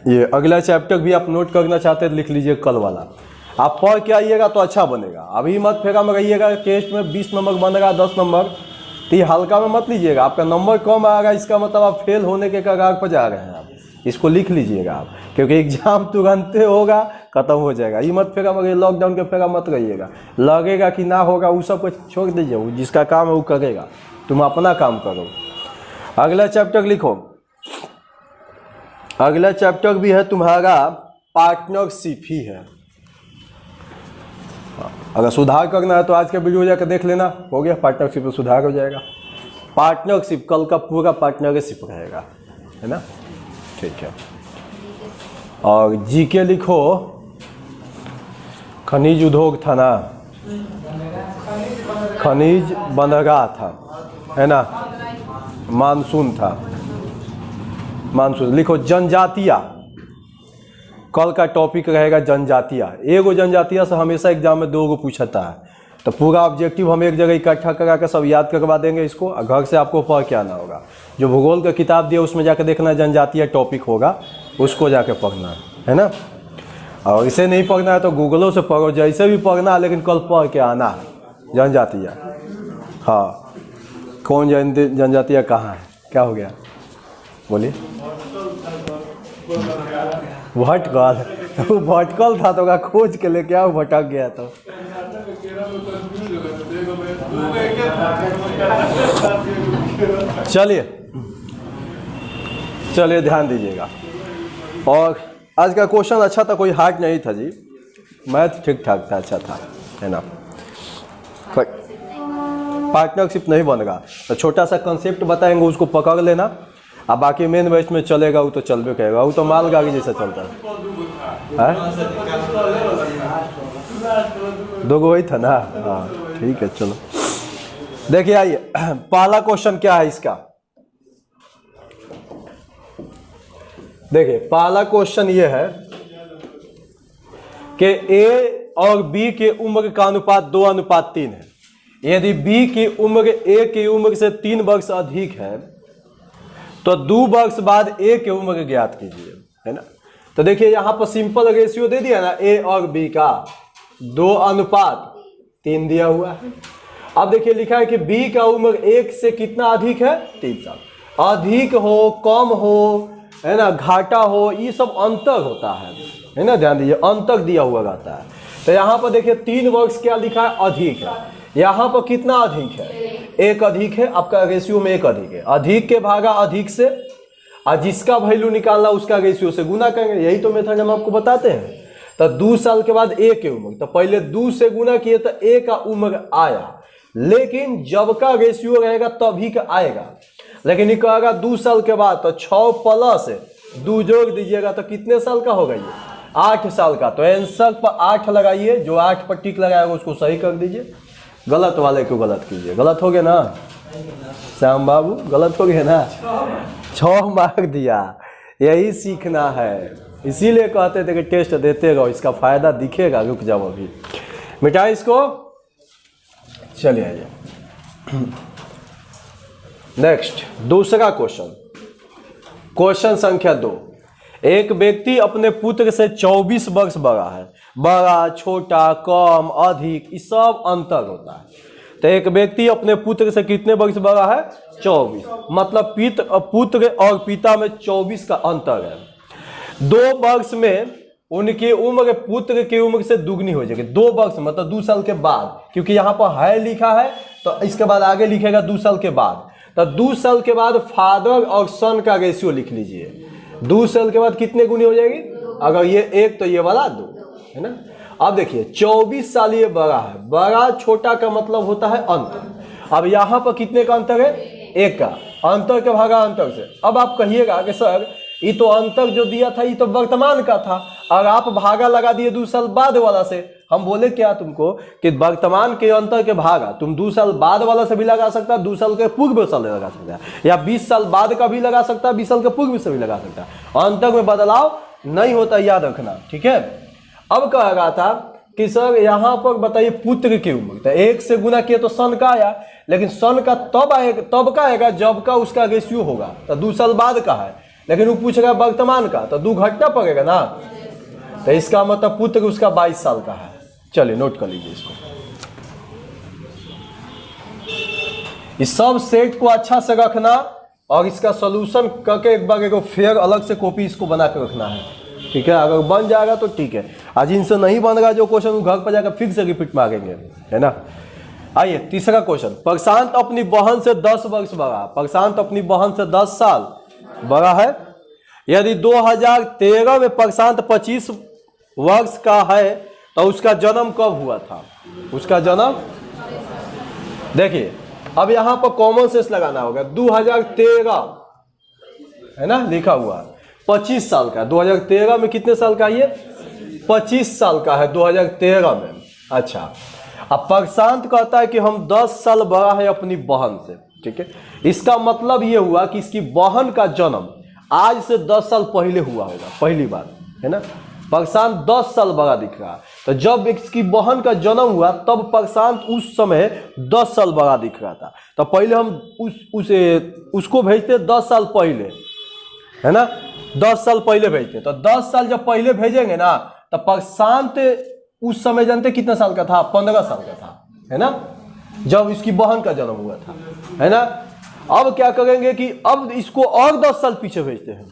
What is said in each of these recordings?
ये अगला चैप्टर भी आप नोट करना चाहते हैं लिख लीजिए कल वाला। आप पढ़ के आइएगा तो अच्छा बनेगा। अभी मत फेरा में रहिएगा टेस्ट में 20 नंबर बन रहा 10 नंबर, तो ये हल्का में मत लीजिएगा। आपका नंबर कम आएगा इसका मतलब आप फेल होने के कगार पर जा रहे हैं। आप इसको लिख लीजिएगा आप, क्योंकि एग्जाम तुरंत होगा, खत्म हो जाएगा। ये मत फेरा में, लॉकडाउन के फेरा मत रहिएगा। लगेगा कि ना होगा वो सब कुछ छोड़ दीजिए, वो जिसका काम है वो करेगा, तुम अपना काम करो। अगला चैप्टर लिखो। अगला चैप्टर भी है तुम्हारा पार्टनरशिप ही है। अगर सुधार करना है तो आज का वीडियो जाकर देख लेना, हो गया, पार्टनरशिप में सुधार हो जाएगा। पार्टनरशिप कल का पूरा पार्टनरशिप रहेगा, है ना, ठीक है। और जीके लिखो, खनिज उद्योग था ना, खनिज बंदरगाह था, है ना, मानसून था, मानसून लिखो। जनजातियाँ कल का टॉपिक रहेगा, जनजातियाँ। एगो जनजातियाँ से हमेशा एग्जाम में 2 गो पूछता है, तो पूरा ऑब्जेक्टिव हम एक जगह इकट्ठा करा के सब याद करवा देंगे इसको। घर से आपको पढ़ के आना होगा। जो भूगोल का किताब दिया उसमें जाकर देखना जनजातीय टॉपिक होगा, उसको जाके पढ़ना है ना। और इसे नहीं पढ़ना है तो गूगलों से पढ़ो, जैसे भी पढ़ना है, लेकिन कल पढ़ के आना है जनजातीय। हाँ, कौन जनजातीय कहाँ है, क्या हो गया बोलिए। भटकल, वो भटकल था तो खोज के लेके आओ, भटक गया तो। चलिए चलिए ध्यान दीजिएगा। और आज का क्वेश्चन अच्छा था, कोई हार्ड नहीं था जी, मैथ ठीक ठाक था, अच्छा था, है ना। पार्टनरशिप नहीं बनेगा तो छोटा सा कंसेप्ट बताएंगे, उसको पकड़ लेना। अब बाकी मेन वेस्ट में चलेगा वो तो चलबे करेगा, वो तो मालगाड़ी जैसा चलता है। 2 गो वही था ना, हाँ ठीक है। चलो देखिए, आइए पहला क्वेश्चन क्या है इसका। देखिए पहला क्वेश्चन ये है कि ए और बी के उम्र का अनुपात 2:3 है। यदि बी की उम्र ए की उम्र से 3 वर्ष अधिक है तो 2 वर्ष बाद ए की उम्र ज्ञात कीजिए, है ना। तो देखिए यहाँ पर सिंपल रेशियो दे दिया ना, ए और बी का 2:3 दिया हुआ है। अब देखिए लिखा है कि बी का उम्र 1 से कितना अधिक है, 3 साल। अधिक हो कम हो, है ना, घाटा हो, ये सब अंतर होता है ना, ध्यान दीजिए, अंतर दिया हुआ रहता है। तो यहाँ पर देखिए 3 वर्ष क्या लिखा है, अधिक है। यहाँ पर कितना अधिक है, 1 अधिक है। आपका रेशियो में 1 अधिक है। अधिक के भागा अधिक से, और जिसका वैल्यू निकालना उसका रेशियो से गुना करेंगे। यही तो मेथड हम आपको बताते हैं। तो 2 साल के बाद ए की उम्र, तो पहले 2 से गुना किए तो ए का उम्र आया, लेकिन जब का रेशियो रहेगा तभी का आएगा। लेकिन ये कहेगा 2 साल के बाद, तो 6 प्लस 2 जोड़ दीजिएगा तो कितने साल का होगा, ये 8 साल का। तो आंसर पर 8 लगाइए, जो 8 पर टिक लगाएगा उसको सही कर दीजिए, गलत वाले को गलत कीजिए। गलत हो गया ना श्याम बाबू, गलत हो गया ना। 6 मार्क दिया, यही सीखना है। इसीलिए कहते थे कि टेस्ट देते रहो, इसका फायदा दिखेगा। रुक जाओ अभी, मिटाए इसको। चलिए आइए नेक्स्ट, दूसरा क्वेश्चन, क्वेश्चन संख्या 2। एक व्यक्ति अपने पुत्र से 24 वर्ष बड़ा है। बड़ा, छोटा, कम, अधिक, ये सब अंतर होता है। तो एक व्यक्ति अपने पुत्र से कितने वर्ष बड़ा है, 24। मतलब पुत्र और पिता में 24 का अंतर है। 2 वर्ष में उनकी उम्र पुत्र की उम्र से दुगनी हो जाएगी। 2 वर्ष मतलब 2 साल के बाद, क्योंकि यहाँ पर है लिखा है तो इसके बाद आगे लिखेगा 2 साल के बाद। तो 2 साल के बाद फादर और सन का रेशियो लिख लीजिए। 2 साल के बाद कितने गुनी हो जाएगी, अगर ये 1 तो ये वाला 2, है ना। अब देखिए 24 साल ये बड़ा है। बड़ा छोटा का मतलब होता है अंतर। अब यहाँ पर कितने का अंतर है, 1 का। अंतर के भागा अंतर से। अब आप कहिएगा कि सर ये तो अंतर जो दिया था ये तो वर्तमान का था, और आप भागा लगा दिए 2 साल बाद वाला से। हम बोले क्या तुमको कि वर्तमान के अंतर के भागा तुम 2 साल बाद वाला से भी लगा सकता है, 2 साल के पूर्व से लगा सकता है, या 20 साल बाद का भी लगा सकता है, 20 साल के पूर्व से भी लगा सकता है। अंतर में बदलाव नहीं होता, याद रखना, ठीक है। अब कह रहा था कि सर यहाँ पर बताइए पुत्र की उम्र, तो 1 से गुना किए तो सन का आया, लेकिन सन का तब का आएगा जब का उसका रेशियो होगा। तो 2 साल बाद का है, लेकिन वो पूछ रहा है वर्तमान का, तो 2 घटना पड़ेगा ना। तो इसका मतलब पुत्र उसका 22 साल का है। चलिए नोट कर लीजिए इसको। इस सब सेट को अच्छा से रखना और इसका सॉल्यूशन करके एक बार एक फेयर अलग से कॉपी इसको बना के रखना है, ठीक है। अगर बन जाएगा तो ठीक है, आज इनसे नहीं बन रहा जो क्वेश्चन, घर पर जाकर फिर से रिपीट मांगेंगे, है ना। आइए तीसरा क्वेश्चन। प्रशांत अपनी बहन से 10 वर्ष बड़ा, प्रशांत अपनी बहन से 10 साल बड़ा है। यदि 2013 में प्रशांत 25 वर्ष का है तो उसका जन्म कब हुआ था? उसका जन्म, देखिए अब यहां पर कॉमन सेंस लगाना होगा। 2013 है ना लिखा हुआ, 25 साल का। 2013 में कितने साल का ये? 25 साल का है 2013 में। अच्छा, अब प्रशांत कहता है कि हम 10 साल बड़ा है अपनी बहन से, ठीक है। इसका मतलब ये हुआ कि इसकी बहन का जन्म आज से 10 साल पहले हुआ होगा, पहली बात, है ना। प्रशांत 10 साल बड़ा दिख रहा, तो जब इसकी बहन का जन्म हुआ तब प्रशांत उस समय 10 साल बड़ा दिख रहा था। तो पहले हम उसको भेजते 10 साल पहले, है ना, 10 साल पहले भेजते। तो 10 साल जब पहले भेजेंगे ना, तो प्रशांत उस समय जानते कितने साल का था? 15 साल का था, है ना, जब इसकी बहन का जन्म हुआ था, है ना। अब क्या करेंगे कि अब इसको और 10 साल पीछे भेजते हैं,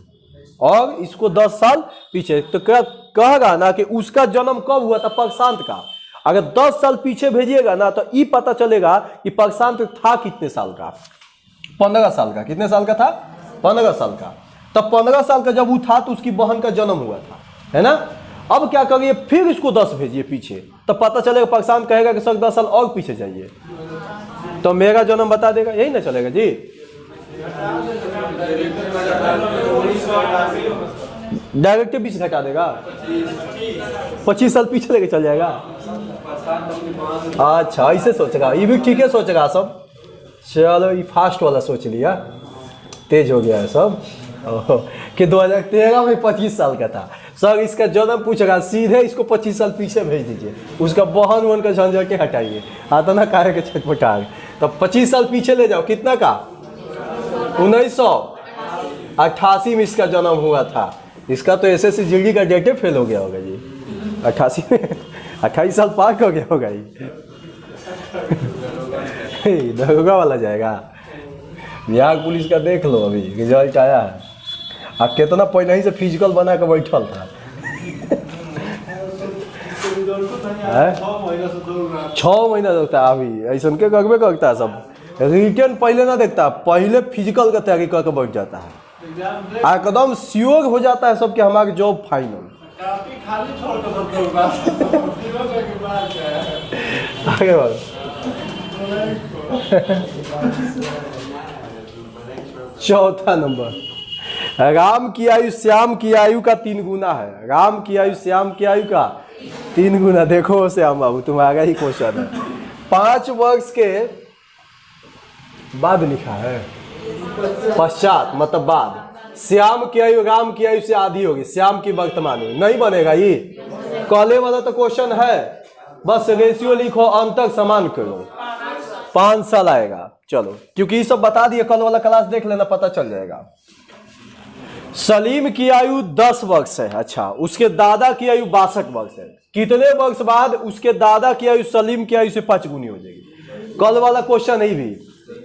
और इसको 10 साल पीछे। तो क्या कहेगा ना कि उसका जन्म कब हुआ था प्रशांत का। अगर 10 साल पीछे भेजिएगा ना तो ये पता चलेगा कि प्रशांत था कितने साल का? 15 साल का। कितने साल का था? 15 साल का। तब 15 साल का जब वो था तो उसकी बहन का जन्म हुआ था, है ना। अब क्या करिए, फिर इसको 10 भेजिए पीछे, तो पता चलेगा प्रशांत कहेगा कि सर 10 साल और पीछे जाइए, तो मेरा जन्म बता देगा। यही ना चलेगा जी। डायरेक्ट 20 घटा देगा, 25 साल पीछे लेके चल जाएगा। अच्छा ऐसे सोचेगा, ये भी ठीक है सोचेगा सब। चलो ये फास्ट वाला सोच लिया, तेज हो गया है सब। कि 2013 में 25 साल का था। सर इसका जन्म पूछेगा, सीधे इसको 25 साल पीछे भेज दीजिए, उसका बहन वन का झंझट के हटाइए, आता ना काहे के छटपटा। तो 25 साल पीछे ले जाओ, कितना का? 1988 में इसका जन्म हुआ था। इसका तो एसएससी जीडी का डेटे फेल हो गया होगा जी, 88 में 28 साल पार हो गया होगा ये। दरोगा वाला जाएगा। बिहार पुलिस का देख लो, अभी रिजल्ट आया है। अब कितना पहले ही से फिजिकल बना के बैठल था। 6 महीना देखता है अभी, ऐसा के करबे करता है सब। रिटर्न पहले ना देखता, पहले फिजिकल का तैयारी करके बैठ जाता है, एकदम श्योर हो जाता है सब कि हमारी जॉब फाइनल। आगे बढ़। चौथा नंबर, राम की आयु श्याम की आयु का 3 गुना है। राम की आयु श्याम की आयु का 3 गुना। देखो श्याम बाबू तुम्हारा ही क्वेश्चन है। 5 वर्ष के बाद लिखा है, पश्चात मतलब बाद। श्याम की आयु राम की आयु से आधी होगी, श्याम की वर्तमान में नहीं बनेगा ये। कॉले वाला तो क्वेश्चन है, बस रेशियो लिखो, अंतर समान करो, 5 साल आएगा। चलो क्योंकि ये सब बता दिए, कल वाला क्लास देख लेना, पता चल जाएगा। सलीम की आयु 10 वर्ष है। अच्छा, उसके दादा की आयु 62 वर्ष है। कितने वर्ष बाद उसके दादा की आयु सलीम की आयु से 5 गुनी हो जाएगी? कल वाला क्वेश्चन ही भी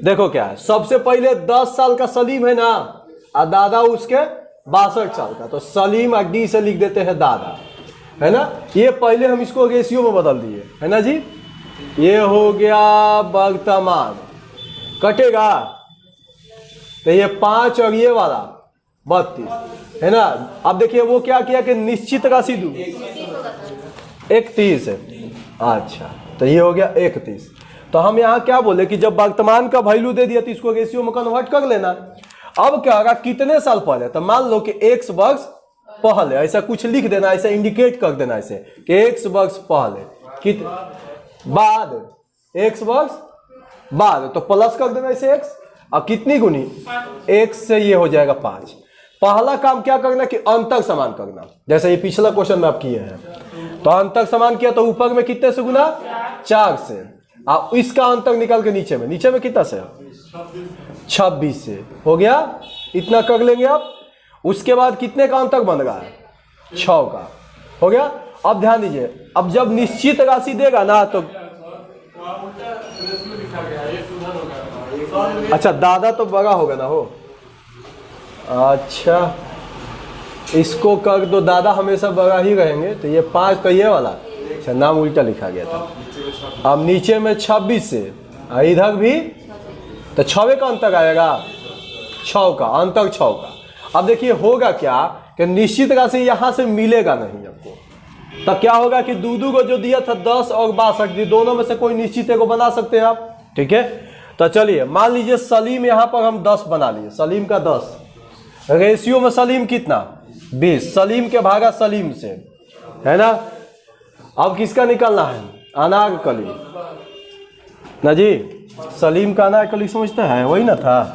देखो क्या है। सबसे पहले 10 साल का सलीम है ना, और दादा उसके 62 साल का, तो सलीम और डी से लिख देते हैं दादा, है ना। ये पहले हम इसको रेशियो में बदल दिए, है ना जी। ये हो गया वर्तमान, कटेगा तो ये 5 और ये वाला 32, है ना। अब देखिए वो क्या किया कि निश्चित राशि दू 31 है। अच्छा, तो ये हो गया 31। तो हम यहाँ क्या बोले कि जब वर्तमान का वैल्यू दे दिया तो इसको रेशियो में कन्वर्ट कर लेना। अब क्या होगा, कितने साल पहले, तो मान लो कि x वर्ष पहले, ऐसा कुछ लिख देना, ऐसा इंडिकेट कर देना ऐसे कि x वर्ष पहले, बाद x वर्ष बाद, तो प्लस कर देना ऐसे x, और कितनी गुनी x से ये हो जाएगा 5। पहला काम क्या करना कि अंतर समान करना, जैसे ये पिछला क्वेश्चन में आप किए हैं। तो अंतर समान किया तो ऊपर में कितने से गुना? 4 से, और इसका अंतर निकाल के नीचे में कितना से? 26 से हो गया। इतना कर लेंगे आप। उसके बाद कितने का अंतर बन रहा है? 6 का। हो गया। अब ध्यान दीजिए, अब जब निश्चित राशि देगा ना तो अच्छा दादा तो बड़ा होगा ना हो। अच्छा इसको कर दो, दादा हमेशा बड़ा ही रहेंगे, तो ये 5 का ये वाला। अच्छा नाम उल्टा लिखा गया था। अब नीचे में 26 से इधर भी तो 6 का अंतर आएगा, 6 का अंतर 6 का। अब देखिए होगा क्या कि निश्चित राशि यहाँ से मिलेगा नहीं आपको, तब क्या होगा कि दूदू को जो दिया था 10 और 62, दोनों में से कोई निश्चित को बना सकते हैं आप। ठीक है, तो चलिए मान लीजिए सलीम यहाँ पर हम 10 बना लिए, सलीम का 10, रेशियो में सलीम कितना 20, सलीम के भागा सलीम से, है ना। अब किसका निकालना है? अनारकली ना जी, सलीम का अनारकली समझते हैं, वही ना था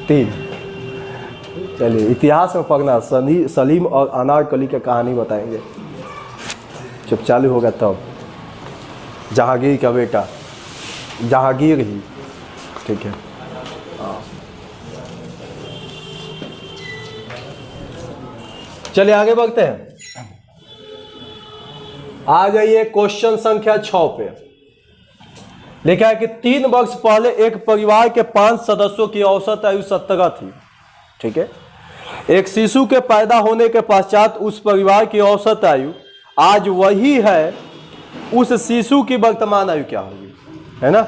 3। चलिए इतिहास में पढ़ना, सलीम और अनारकली की कहानी बताएंगे जब चालू होगा तब। जहांगीर का बेटा, जहांगीर ही, ठीक है। चलिए आगे बढ़ते हैं। आ जाइए क्वेश्चन संख्या 6 पे। लिखा है कि 3 वर्ष पहले एक परिवार के 5 सदस्यों की औसत आयु 17 थी। ठीक है, एक शिशु के पैदा होने के पश्चात उस परिवार की औसत आयु आज वही है, उस शिशु की वर्तमान आयु क्या होगी, है ना।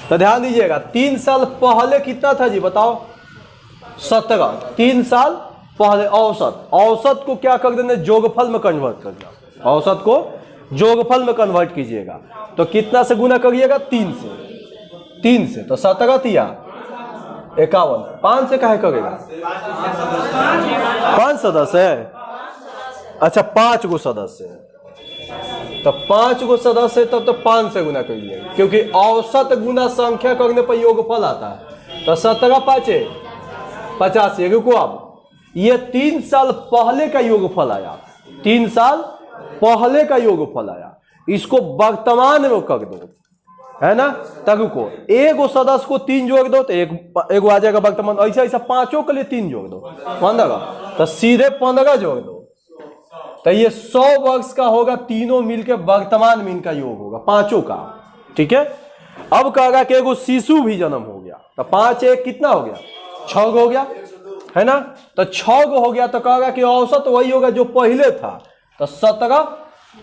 तो ध्यान दीजिएगा, 3 साल पहले कितना था जी बताओ? 17। 3 साल पहले औसत को क्या कर देना? जोगफल में कन्वर्ट करना। औसत को जोगफल में कन्वर्ट कीजिएगा तो कितना से गुना करिएगा? 3 से। 3 से तो 17 तिया 51, 5 से काहे करेगा? 5 सदस्य है। अच्छा 5 गो सदस्य है, तो 5 गो सदस्य तब तो 5 से गुना करिएगा, क्योंकि औसत गुना संख्या करने पर योगफल आता है। तो 17 5 85। रुको, अब ये 3 साल पहले का योगफल आया, 3 साल पहले का योगफल आया, इसको वर्तमान में कर दो, है ना। तब को एगो सदस्य को 3 जोड़ दो तो एगो आ जाएगा वर्तमान। ऐसा ऐसा 5 के लिए 3 जोड़ दो 15, तो सीधे 15 जोड़ दो, तो ये 100 वर्ष का होगा। तीनों मिलके वर्तमान में इनका योग होगा 5 का। ठीक है, अब कहेगा कि एगो शिशु भी जन्म हो गया, तो 5 1 कितना हो गया? 6 हो गया, है ना। तो 6 हो गया तो कहेगा कि औसत वही होगा जो पहले था, तो 17,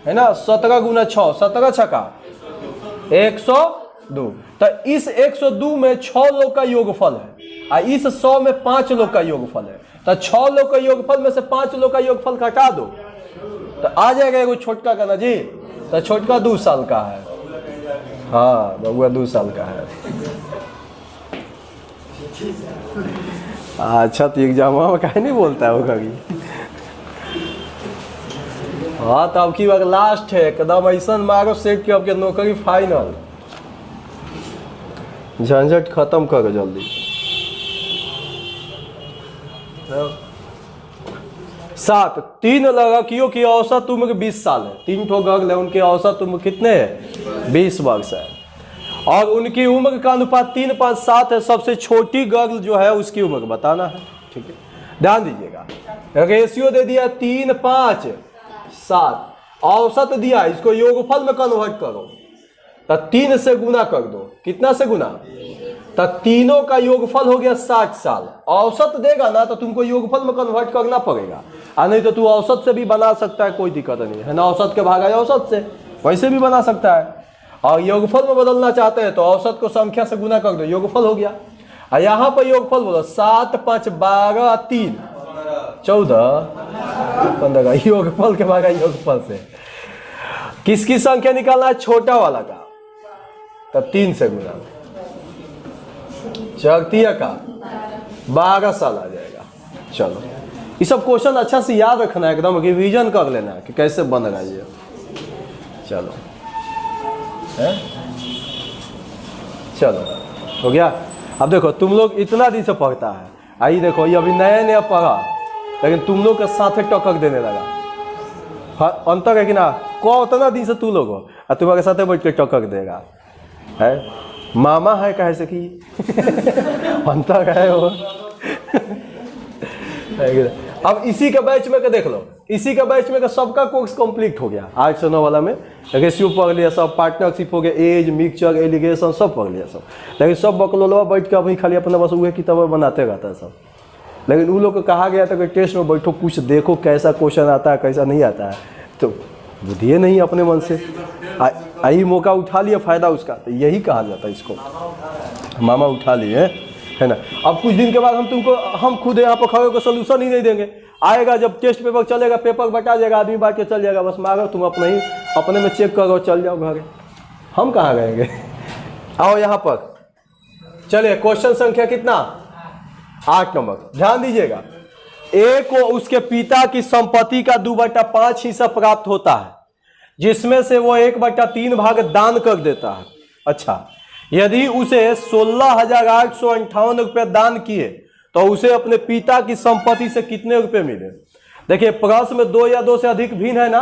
है ना। 17 गुना 6, 17 छका 102। तो इस 102 में 6 लोग का योगफल है और इस 100 में 5 लोग का योगफल है। तो 6 लोग का योगफल में से 5 लोग का योगफल घटा दो तो आ जाएगा एगो छोटका का ना जी। तो छोटका 2 साल का है, हाँ बउआ 2 साल का है। अच्छा तो एग्जाम में काहे नहीं बोलता है वो कभी। हाँ तो अब की बार लास्ट है, एकदम ऐसा मारो सेट कि आपके नौकरी फाइनल, झंझट खत्म करो जल्दी। 7 3 लड़कियों की औसत उम्र 20 साल है। 3 ठो गर्ल है, उनकी औसत उम्र कितने है? 20 वर्ष है और उनकी उम्र का अनुपात 3 5 7 है। सबसे छोटी गर्ल जो है उसकी उम्र बताना है। ठीक है, ध्यान दीजिएगा, रेशियो दे दिया 3 5 7, औसत दिया, इसको योगफल में कन्वर्ट करो तो 3 से गुना कर दो। कितना से गुना? तो तीनों का योगफल हो गया 60 साल। औसत देगा ना तो तुमको योगफल में कन्वर्ट करना पड़ेगा, और नहीं तो तू औसत से भी बना सकता है, कोई दिक्कत नहीं है ना। औसत के भागा औसत से वैसे भी बना सकता है, और योगफल में बदलना चाहते हैं तो औसत को संख्या से गुना कर दो, योगफल हो गया। और यहाँ पर योगफल बोलो 7 5 12 3 14 15, योगफल के भागा योगफल से। किसकी संख्या निकालना है? छोटा वाला का, तब 3 से गुना, चौथिया का 12 साल आ जाएगा। चलो ये सब क्वेश्चन अच्छा से याद रखना है, एकदम रिवीजन कर लेना है कि कैसे बन रहा है ये। चलो है? चलो हो गया। अब देखो तुम लोग इतना दिन से पढ़ता है, आई देखो ये अभी नया नया पढ़ा, लेकिन तुम लोग के साथ टक्कर देने लगा। हाँ अंतर है कि ना, को उतना दिन से तू लोग हो और तुम्हारे साथ बैठ के टक्कर देगा, है मामा है कहे से कि अंतर है वो। अब इसी के बैच में का देख लो, इसी के बैच में का सबका कोर्स कंप्लीट हो गया 8 से 9 वाला में। रेशियो पढ़ लिया सब, पार्टनरशिप हो गया, एज, मिक्सचर, एलिगेशन सब पढ़ लिया सब। लेकिन सब बकलोलवा बैठ के अभी खाली अपना बस वही किताबें बनाते रहता है सब। लेकिन उन लोग को कहा गया था कि टेस्ट में बैठो, कुछ देखो कैसा क्वेश्चन आता है कैसा नहीं आता है, तो बुद्धिए नहीं अपने मन से। यही मौका उठा लिया, फायदा उसका, तो यही कहा जाता है इसको, मामा उठा लिए, है ना। अब कुछ दिन के बाद हम खुद यहाँ पर खड़े होकर सोल्यूशन ही नहीं देंगे। आएगा जब टेस्ट पेपर चलेगा, पेपर बटा जाएगा, आदमी बांट के चल जाएगा, बस मांगो तुम अपने में चेक करो, चल जाओ घर। हम कहाँ गएंगे? आओ यहाँ पर, चलिए क्वेश्चन संख्या कितना? 8 नंबर। ध्यान दीजिएगा, ए को उसके पिता की संपत्ति का 2/5 हिस्सा प्राप्त होता है, जिसमें से वो 1/3 भाग दान कर देता है। अच्छा, यदि उसे 16,858 रुपये दान किए तो उसे अपने पिता की संपत्ति से कितने रुपए मिले? देखिए प्रश्न में 2 या 2 से अधिक भिन्न है ना,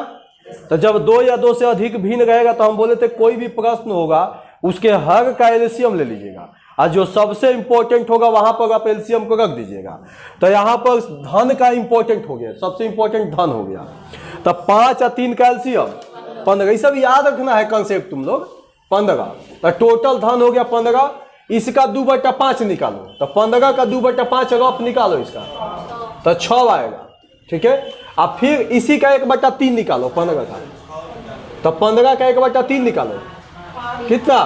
तो जब 2 या 2 से अधिक भिन्न रहेगा तो हम बोले थे कोई भी प्रश्न होगा उसके हर का एलसीएम ले लीजिएगा, और जो सबसे इंपॉर्टेंट होगा वहां पर आप एलसीएम को रख दीजिएगा। तो यहाँ पर धन का इंपॉर्टेंट हो गया, सबसे इंपॉर्टेंट धन हो गया, तो 5 और 3 का एलसीएम 15। ये सब याद रखना है कंसेप्ट तुम लोग। 15 तो टोटल धन हो गया 15, इसका 2/5 निकालो, तो 15 का 2/5 रफ निकालो इसका, तो 6 आएगा, ठीक है। अब फिर इसी का 1/3 निकालो 15 का, तो 15 का 1/3 निकालो, कितना?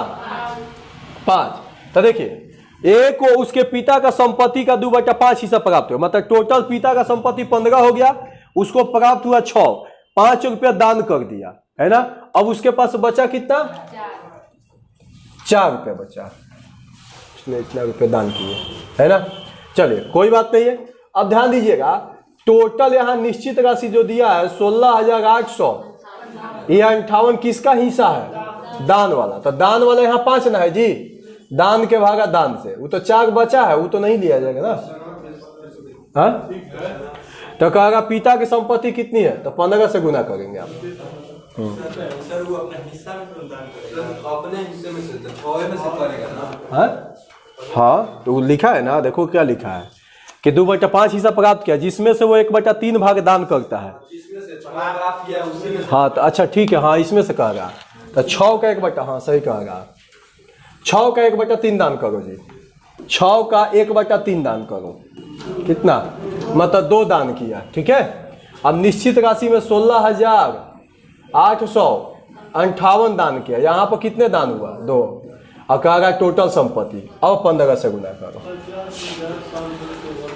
5। तो देखिए ए को उसके पिता का संपत्ति का 2/5 हिस्सा प्राप्त हुआ, मतलब टोटल पिता का संपत्ति 15 हो गया, उसको प्राप्त हुआ 6, 5 रुपया दान कर दिया, है ना। अब उसके पास बचा कितना? 4 रुपये बचा, उसने इतना रुपये दान किए, है ना। चलिए कोई बात नहीं है। अब ध्यान दीजिएगा, टोटल यहाँ निश्चित राशि जो दिया है 16,800, ये 58 किसका हिस्सा है? दान वाला। तो दान वाला यहाँ 5 ना है जी, दान के भागा दान से, वो तो 4 बचा है, वो तो नहीं लिया जाएगा ना। हाँ, तो कहेगा पिता की संपत्ति कितनी है, तो 15 से गुना करेंगे आप। सर वो अपने हिस्सा में दान करेगा, अपने हिस्से में से करेगा ना। हाँ, तो वो लिखा है ना, देखो क्या लिखा है कि 2/5 हिस्सा प्राप्त किया, जिसमें से वो 1/3 भाग दान करता है। हाँ तो अच्छा ठीक है, हाँ इसमें से कहेगा, तो 6 का 1/, हाँ सही कहेगा, 6 का 1/3 दान करो जी, 6 का 1/3 दान करो, कितना? मतलब 2 दान किया, ठीक है। अब निश्चित राशि में 16,858 दान किया, यहाँ पर कितने दान हुआ? 2, और कहा टोटल संपत्ति, अब 15 से गुना करो,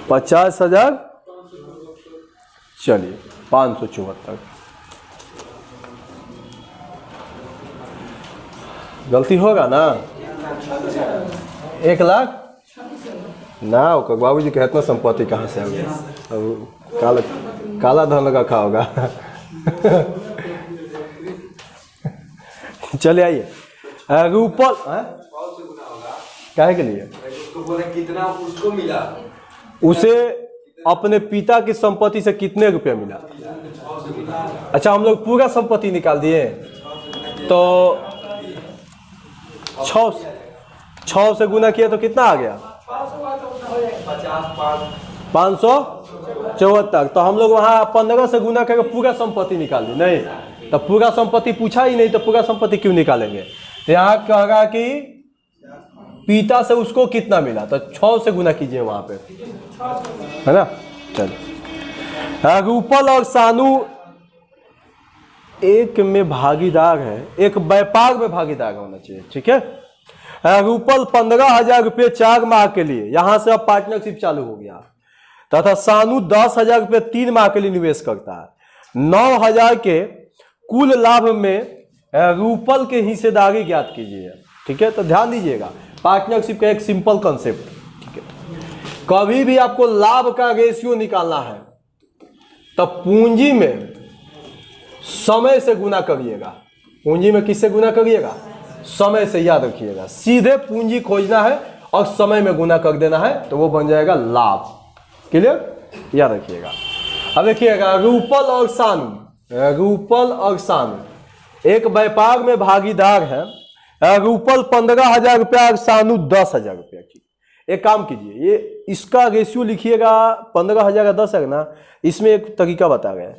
50,000, चलिए 574। गलती होगा ना? 1 लाख ना, बाबूजी के इतना संपत्ति कहाँ से आ गया? काला धन रखा होगा। चले आइए, रूपल काहे के लिए? कितना उसको मिला? उसे अपने पिता की संपत्ति से कितने रुपए मिला? अच्छा हम लोग पूरा संपत्ति निकाल दिए, तो 6 से गुना किया तो कितना आ गया? 574। तो हम लोग वहाँ 15 से गुना करके पूरा संपत्ति निकाल दी, नहीं तो पूरा संपत्ति पूछा ही नहीं, तो पूरा संपत्ति क्यों निकालेंगे? तो यहाँ कहेगा कि पिता से उसको कितना मिला, तो 6 से गुना कीजिए वहां पे, है ना। चलिए, रूपल और सानू एक में भागीदार है, एक व्यापार में भागीदार होना चाहिए, ठीक है। रूपल 15,000 रुपये 4 माह के लिए, यहां से अब पार्टनरशिप चालू हो गया, तथा सानू 10,000 रुपये 3 माह के लिए निवेश करता है। 9,000 के कुल लाभ में रूपल के हिस्सेदारी ज्ञात कीजिए, ठीक है। तो ध्यान दीजिएगा, पार्टनरशिप का एक सिंपल कंसेप्ट, ठीक है। कभी भी आपको लाभ का रेशियो निकालना है तो पूंजी में समय से गुना करिएगा। पूंजी में किससे गुना करिएगा? समय से, याद रखिएगा। सीधे पूंजी खोजना है और समय में गुना कर देना है, तो वो बन जाएगा लाभ। क्लियर? याद रखिएगा। अब देखिएगा, रूपल और सानू, रूपल और सानू एक व्यापार में भागीदार है। रूपल 15,000 रुपया और सानू 10,000 रुपया की। एक काम कीजिए, ये इसका रेशियो लिखिएगा 15,000 का 10 है ना, इसमें एक तरीका बता गया है,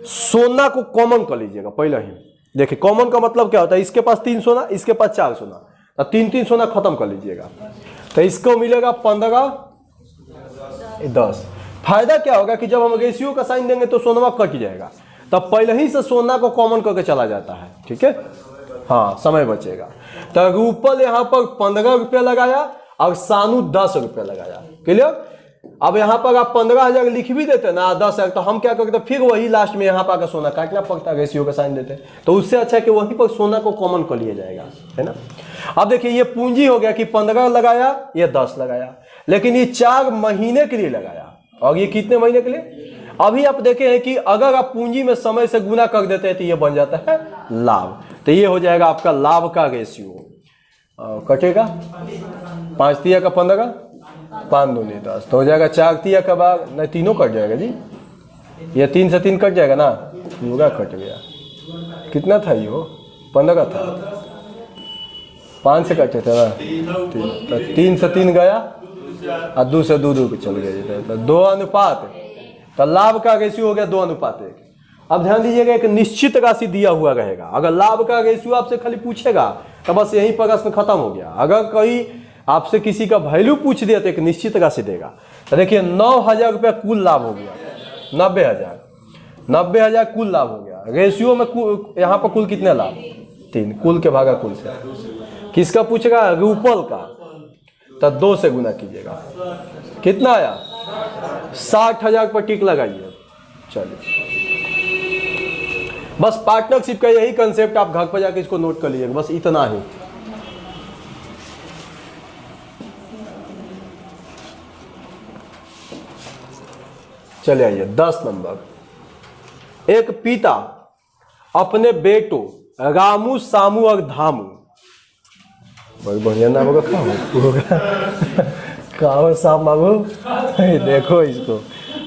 सोना को कॉमन कर लीजिएगा पहले ही। देखिए कॉमन का मतलब क्या होता है, इसके पास 3 सोना, इसके पास 4 सोना, तो 3 सोना खत्म कर लीजिएगा, तो इसको मिलेगा 15 10। फायदा क्या होगा कि जब हम रेशियो का साइन देंगे तो सोना कट जाएगा, तब पहले ही से सोना को कॉमन करके चला जाता है, ठीक है, हाँ समय बचेगा। तो रूपल यहाँ पर 15 रुपया लगाया और सानू 10 रुपया लगाया, क्लियर। अब यहाँ पर आप 15,000 लिख भी देते ना 10,000, तो हम क्या करते फिर वही लास्ट में यहाँ पर सोना काटना पड़ता, रेशियो का साइन देते, तो उससे अच्छा है कि वहीं पर सोना को कॉमन कर लिया जाएगा, है ना। अब देखिए ये पूंजी हो गया कि 15 लगाया, ये 10 लगाया, लेकिन ये 4 महीने के लिए लगाया, और ये कितने महीने के लिए। अभी आप देखे हैं कि अगर आप पूंजी में समय से गुना कर देते हैं तो ये बन जाता है लाभ, तो ये हो जाएगा आपका लाभ का रेशियो। कटेगा 5 तिया का 15, 5 दूनी 10, तो हो जाएगा 4 तिया का बाग, नहीं तीनों कट जाएगा जी, ये 3 से 3 कट जाएगा ना, पूरा कट गया। कितना था ये, 15 था, 5 से कटे थे ना, 3 से 3 गया और 2 से 2 चल गया, तो 2 अनुपात, तो लाभ का रेशियो हो गया 2 अनुपात 1। अब ध्यान दीजिएगा एक निश्चित राशि दिया हुआ रहेगा, अगर लाभ का रेशियो आपसे खाली पूछेगा तो बस यहीं पर प्रश्न खत्म हो गया। अगर कोई आपसे किसी का वैल्यू पूछ दिया तो एक निश्चित राशि देगा। तो देखिए 9,000 रुपया कुल लाभ हो गया, 90,000 कुल लाभ हो गया। रेशियो में यहाँ पर कुल कितने लाभ, 3, कुल के भागा कुल से। किसका पूछेगा, रूपल का, तो 2 से गुना कीजिएगा, कितना आया 60,000 पर टिक लगाइए। चलिए बस पार्टनरशिप का यही कंसेप्ट आप घर पर जाके इसको नोट कर लीजिएगा, बस इतना ही। चलिए आइए 10 नंबर। एक पिता अपने बेटों रामू, सामू और धामू, बहुत बढ़िया नाम होगा, कहाँ साम बाबू, देखो इसको,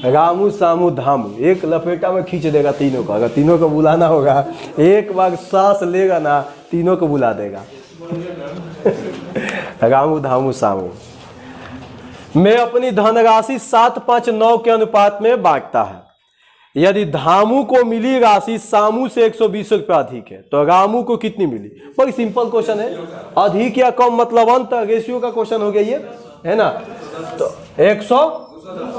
रामू सामू धामू, एक लपेटा में खींच देगा तीनों का। अगर तीनों को बुलाना होगा, एक बार सांस लेगा ना, तीनों को बुला देगा। रामू धामू सामू में अपनी धनराशि 7, 5, 9 के अनुपात में बांटता है। यदि धामू को मिली राशि सामू से 120 रुपया अधिक है तो रामू को कितनी मिली। बड़ी सिंपल क्वेश्चन है, अधिक या कम मतलब अंत, रेशियो का क्वेश्चन हो गया ये, है ना। तो 100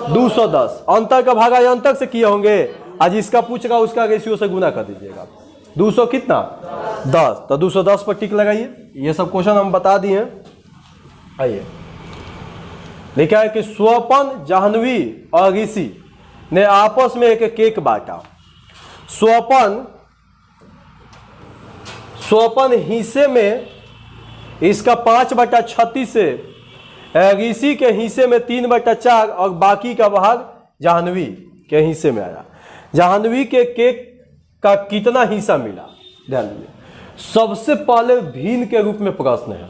210, अंतर का भागा अंतर से किए होंगे, आज इसका पूछेगा उसका रेशियो से गुना कर दीजिएगा। 200 कितना 10, तो 210 पर टिक लगाइए। ये सब क्वेश्चन हम बता दिए हैं। आइए लिखा है कि स्वपन, जाह्नवी और ऋषि ने आपस में एक केक बांटा। स्वपन हिस्से में इसका 5/36 से, ऋषि के हिस्से में 3/4 और बाकी का भाग जाह्नवी के हिस्से में आया। जाह्नवी के केक का कितना हिस्सा मिला, ध्यान दीजिए। सबसे पहले भिन्न के रूप में प्रश्न है,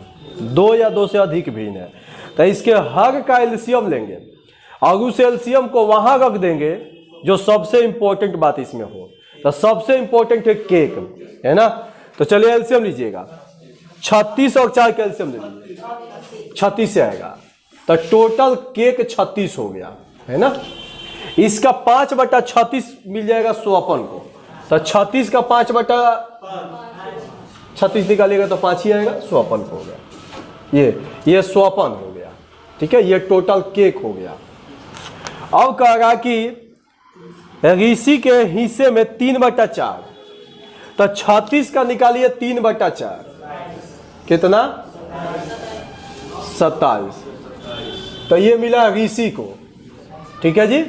2 या 2 से अधिक भिन्न है, तो इसके हर का एलसीएम लेंगे और उस एलसीएम को वहां रख देंगे जो सबसे इंपॉर्टेंट बात इसमें हो। तो सबसे इंपॉर्टेंट है केक, है ना। तो चलिए एलसीएम लीजिएगा, 36 और 4 का एलसीएम ले लीजिए, 36 से आएगा, तो टोटल केक 36 हो गया, है ना। इसका 5/36 मिल जाएगा स्वपन को, तो 36 का 5/36 निकालिएगा तो 5 ही आएगा, स्वपन को हो गया। ये स्वपन हो गया, ठीक है, ये टोटल केक हो गया। अब कहेगा कि ऋषि के हिस्से में 3/4, तो 36 का निकालिए 3/4, कितना 27, तो ये मिला ऋषि को, ठीक है जी,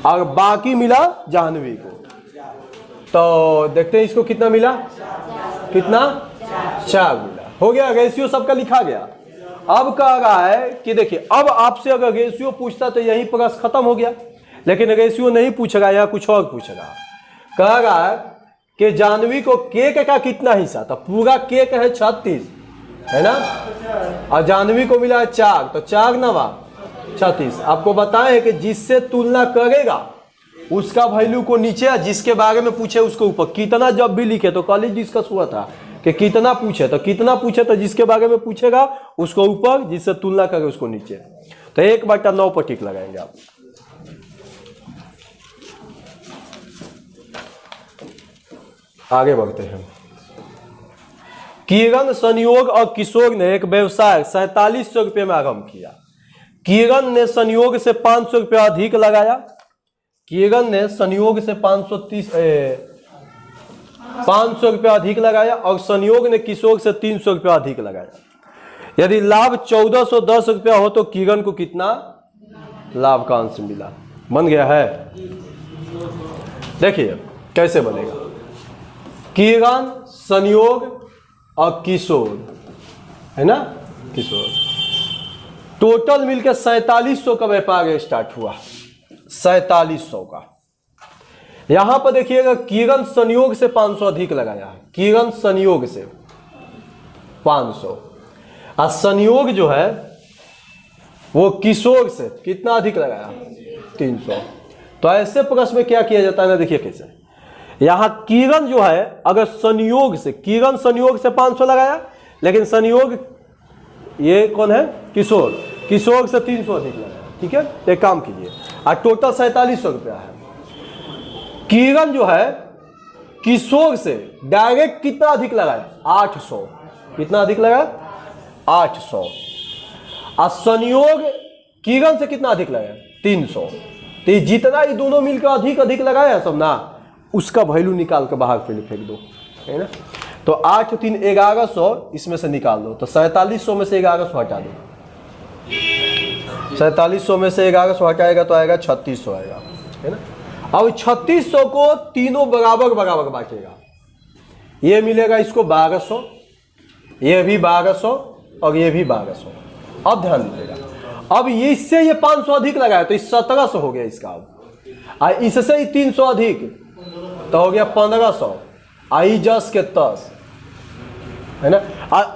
और बाकी मिला जाह्नवी को। तो देखते हैं इसको कितना मिला, कितना 4 मिला, हो गया। रेशियो सबका लिखा गया। अब कह रहा है कि देखिए, अब आपसे अगर रेशियो पूछता तो यही प्रश्न खत्म हो गया, लेकिन रेशियो नहीं पूछेगा, या कुछ और पूछेगा। कह रहा है कि जाह्नवी को केक का कितना हिस्सा, तो पूरा केक है 36, है ना, और जाह्नवी को मिला है 4, तो 4 9 36। आपको बताएं है कि जिससे तुलना करेगा उसका वैल्यू को नीचे, जिसके बारे में पूछे उसको ऊपर। कितना जब भी लिखे तो कॉलेज डिस्कस हुआ था कि कितना पूछे, तो कितना पूछे तो जिसके बारे में पूछेगा उसको ऊपर, जिससे तुलना करे उसको नीचे। तो 1/9 पर टिक लगाएंगे आप। आगे बढ़ते हैं। किरण, संयोग और किशोर ने एक व्यवसाय 4700 रुपये में आरंभ किया। किरण ने संयोग से 500 रुपया अधिक लगाया। किरण ने संयोग से 500 रुपया अधिक लगाया और संयोग ने किशोर से 300 रुपया अधिक लगाया। यदि लाभ 1410 रुपया हो तो किरण को कितना लाभ का अंश मिला? बन गया है। देखिए कैसे बनेगा। किरण, संयोग और किशोर है ना, किशोर, टोटल मिलकर 4700 का व्यापार स्टार्ट हुआ। 4700 का। यहां पर देखिएगा किरण संयोग से 500 अधिक लगाया है। किरण संयोग से 500 और संयोग जो है वो किशोर से कितना अधिक लगाया? 300। तो ऐसे प्रश्न में क्या किया जाता है ना, देखिए कैसे। यहां किरण जो है अगर संयोग से, किरण संयोग से 500 लगाया, लेकिन संयोग ये कौन है? किशोर, किशोर से 300 अधिक लगाया। ठीक है, एक काम कीजिए, और टोटल 4700 रुपया है। किरण जो है किशोर से डायरेक्ट कितना अधिक लगाया? 800। कितना अधिक लगाया? 800। और संयोग किरण से कितना अधिक लगाया? 300। तो जितना ही दोनों मिलकर अधिक अधिक लगाया सब ना, उसका वैल्यू निकाल कर बाहर फेंक दो, है ना। तो 8 3 1100 इसमें से निकाल दो, तो 4700 में से 1100 हटा दो। 4700 में से 1100 हटाएगा तो आएगा 3600 आएगा, है ना। अब 3600 को तीनों बराबर बराबर बांटेगा। ये मिलेगा इसको 1200, ये भी 1200 और ये भी 1200। अब ध्यान दीजिएगा, अब ये इससे ये 500 अधिक लगाया तो इस 1700 हो गया इसका। अब इससे ही 300 अधिक तो हो गया 1500। आई जस के 10, है ना।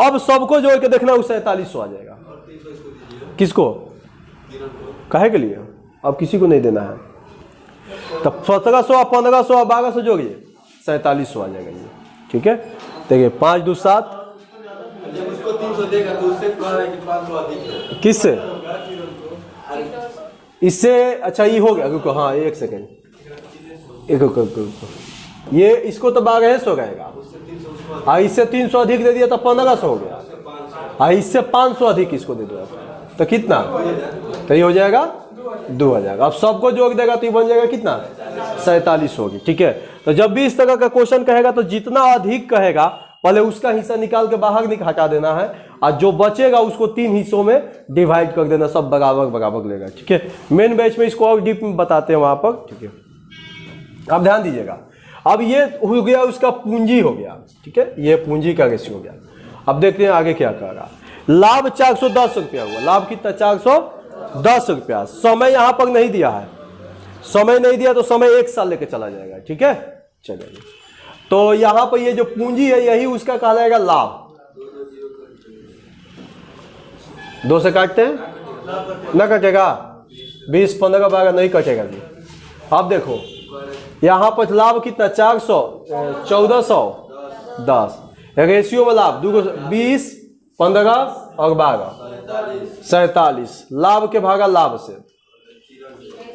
अब सबको जोड़ के देखना, उस 4700 आ जाएगा। किसको? काहे के लिए? अब किसी को नहीं देना है। तो 1700 और 1500 और 1200 जोड़िए, 4700 आ जाएगा ये। ठीक है, देखिए 5 2 7। जब उसको 300 देगा तो उससे कह रहा है कि 500 अधिक है। किससे? इससे। अच्छा ये हो गया, रुको, हाँ एक सेकेंड, ये इसको तो 1200 रहेगा, इससे 300 अधिक दे दिया तो 1500 हो गया, इससे 500 अधिक इसको दे दो तो कितना? तो ये हो जाएगा 2000। अब सबको जोड़ देगा तो ये बन जाएगा कितना? 4700 होगी। ठीक है, तो जब भी इस तरह का क्वेश्चन कहेगा तो जितना अधिक कहेगा पहले उसका हिस्सा निकाल के बाहर हटा देना है, और जो बचेगा उसको 3 हिस्सों में डिवाइड कर देना, सब बराबर बराबर लेगा। ठीक है, मेन बैच में इसको और डीप में बताते हैं वहां पर। ठीक है, अब ध्यान दीजिएगा। अब ये हो गया उसका पूंजी हो गया। ठीक है, ये पूंजी का रेशियो हो गया। अब देखते हैं आगे क्या करेगा। लाभ 410 रुपया हुआ। लाभ कितना? 410 रुपया। समय यहां पर नहीं दिया है, समय नहीं दिया तो समय 1 साल लेके चला जाएगा। ठीक है, चलिए, तो यहां पर ये जो पूंजी है यही उसका कहलाएगा लाभ। 2 से काटते हैं ना, कटेगा 20 15 12 नहीं कटेगा जी। अब देखो यहां पर लाभ कितना? 1410 रेशियो में लाभ 20 15 और 12 47। लाभ के भागा लाभ से,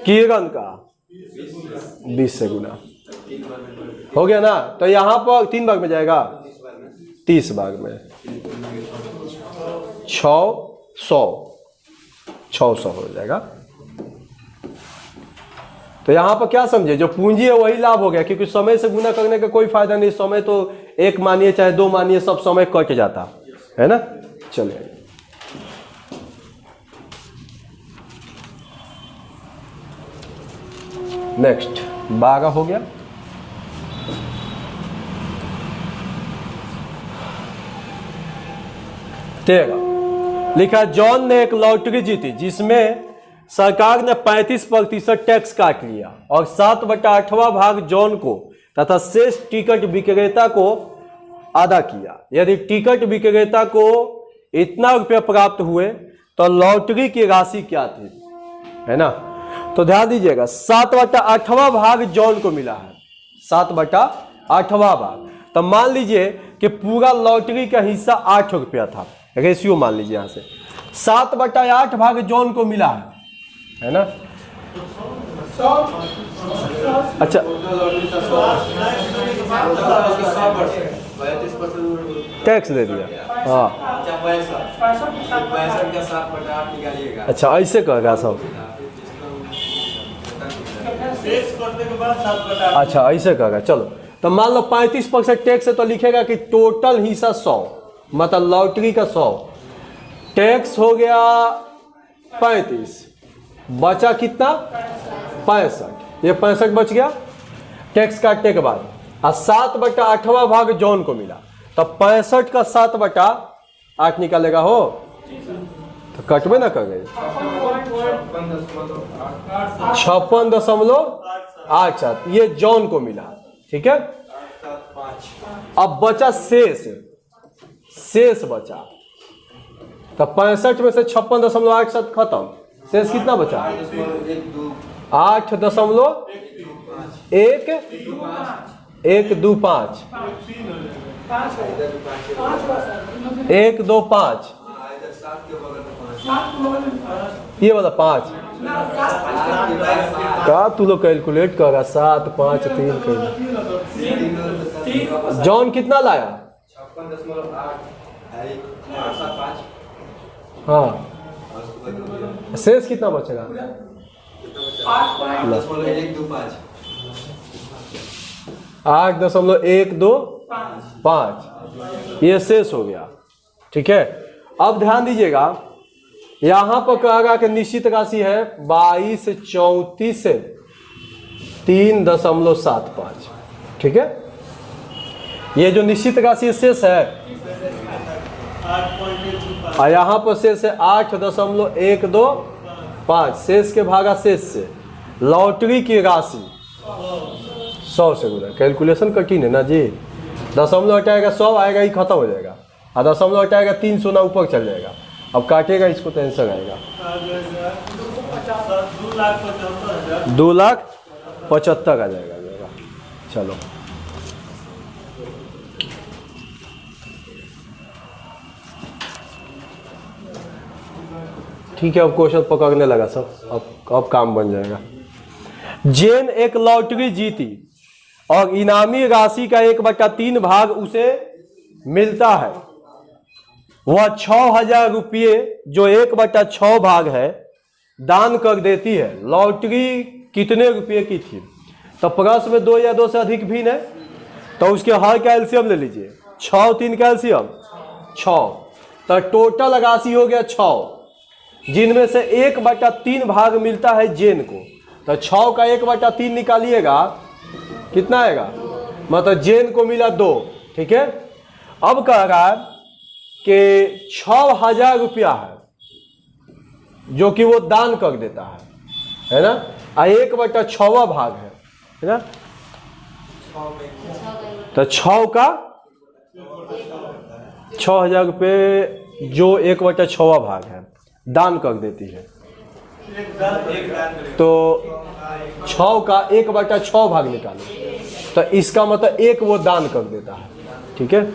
किरण का 20 से गुना हो गया ना। तो यहां पर 3 भाग में जाएगा, 30 भाग में 600 हो जाएगा। तो यहां पर क्या समझे, जो पूंजी है वही लाभ हो गया, क्योंकि समय से गुना करने का कोई फायदा नहीं। समय तो 1 मानिए चाहे 2 मानिए, सब समय कट जाता है ना। चलिए नेक्स्ट 12 हो गया। लिखा जॉन ने एक लॉटरी जीती जिसमें सरकार ने 35% टैक्स काट लिया और 7/8वां भाग जॉन को तथा शेष टिकट विक्रेता को अदा किया। यदि टिकट विक्रेता को इतना रुपया प्राप्त हुए तो लॉटरी की राशि क्या थी, है ना। तो ध्यान दीजिएगा, 7/8वां भाग जॉन को मिला है, 7/8वां भाग। तो मान लीजिए कि पूरा लॉटरी का हिस्सा 8 रुपया था, रेशियो मान लीजिए यहाँ से 7/8 भाग जॉन को मिला है ना। अच्छा टैक्स दे दिया, हाँ अच्छा ऐसे कहेगा सब, अच्छा ऐसे कहेगा। चलो तो मान लो 35% टैक्स है तो लिखेगा कि टोटल हिस्सा 100, मतलब लॉटरी का 100, टैक्स हो गया 35, बचा कितना 65, ये 65 बच गया टैक्स काटने के बाद, और 7/8वां भाग जॉन को मिला, तो 65 का 7/8 निकालेगा हो तो कटवे ना कर गए 56.87 ये जॉन को मिला, ठीक है। अब बचा शेष बचा, तो 65 में से 56.87 खत्म, शेष कितना बचा 8.125 125 ये वाला 5 का तू लोग कैलकुलेट करा 7 5 3 कर, जॉन कितना लाया 56.8 हाँ, शेष कितना बचेगा 8.125 ये शेष हो गया, ठीक है। अब ध्यान दीजिएगा यहां पर कहेगा कि निश्चित राशि है 2234.375, ठीक है। ये जो निश्चित राशि शेष है और यहाँ पर शेष है 8.125, शेष के भागा शेष से लॉटरी की राशि 100 से गुना, कैलकुलेशन कठिन है ना जी, दशमलव हटाएगा 100 आएगा ही खत्म हो जाएगा, और दशमलव हटाएगा 300 ना ऊपर चल जाएगा, अब काटेगा इसको तो आंसर आएगा 2,75,000 आ जाएगा। चलो ठीक है, अब क्वेश्चन पकड़ने लगा सब, अब काम बन जाएगा। जेन एक लॉटरी जीती और इनामी राशि का 1/3 भाग उसे मिलता है, वह 6,000 रुपये जो 1/6 भाग है दान कर देती है। लॉटरी कितने रुपये की थी? तो प्रश्न में 2 या 2 से अधिक भिन्न है, तो उसके हर का एलसीएम ले लीजिए, 6 3 का एलसीएम 6, तो टोटल राशि हो गया 6, जिनमें से 1/3 भाग मिलता है जेन को, तो 6 का 1/3 निकालिएगा कितना आएगा, मतलब जेन को मिला 2, ठीक है। अब कह रहा है कि 6,000 रुपया है जो कि वो दान कर देता है ना, और 1/6 भाग है ना, तो 6 का 6,000 रुपये जो 1/6 भाग है दान कर देती है, तो 6 का 1/6 भाग निकालो, तो इसका मतलब 1 वो दान कर देता है, ठीक है।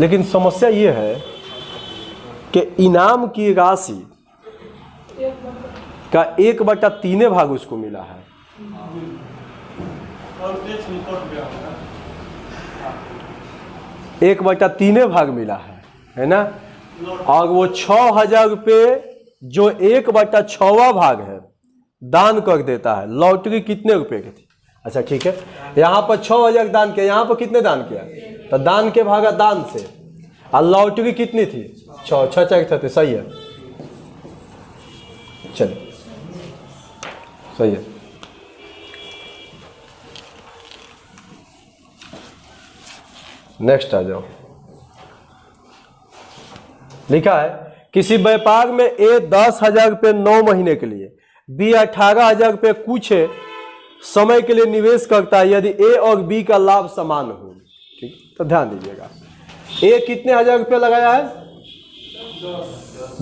लेकिन समस्या ये है कि इनाम की राशि का 1/3 भाग उसको मिला है, 1/3 भाग मिला है ना, और वो 6,000 रुपये जो 1/6 भाग है दान कर देता है। लॉटरी कितने रुपए की थी? अच्छा ठीक है, यहाँ पर 6,000 दान किया, यहाँ पर कितने दान किया, तो दान के भागा दान से, और लॉटरी कितनी थी 6 6 थे, सही है, चलिए सही है। नेक्स्ट आ जाओ, लिखा है किसी व्यापार में ए 10,000 रुपये 9 महीने के लिए, बी 18,000 रुपये कुछ समय के लिए निवेश करता है यदि ए और बी का लाभ समान हो, ठीक। तो ध्यान दीजिएगा, ए कितने हजार रुपये लगाया है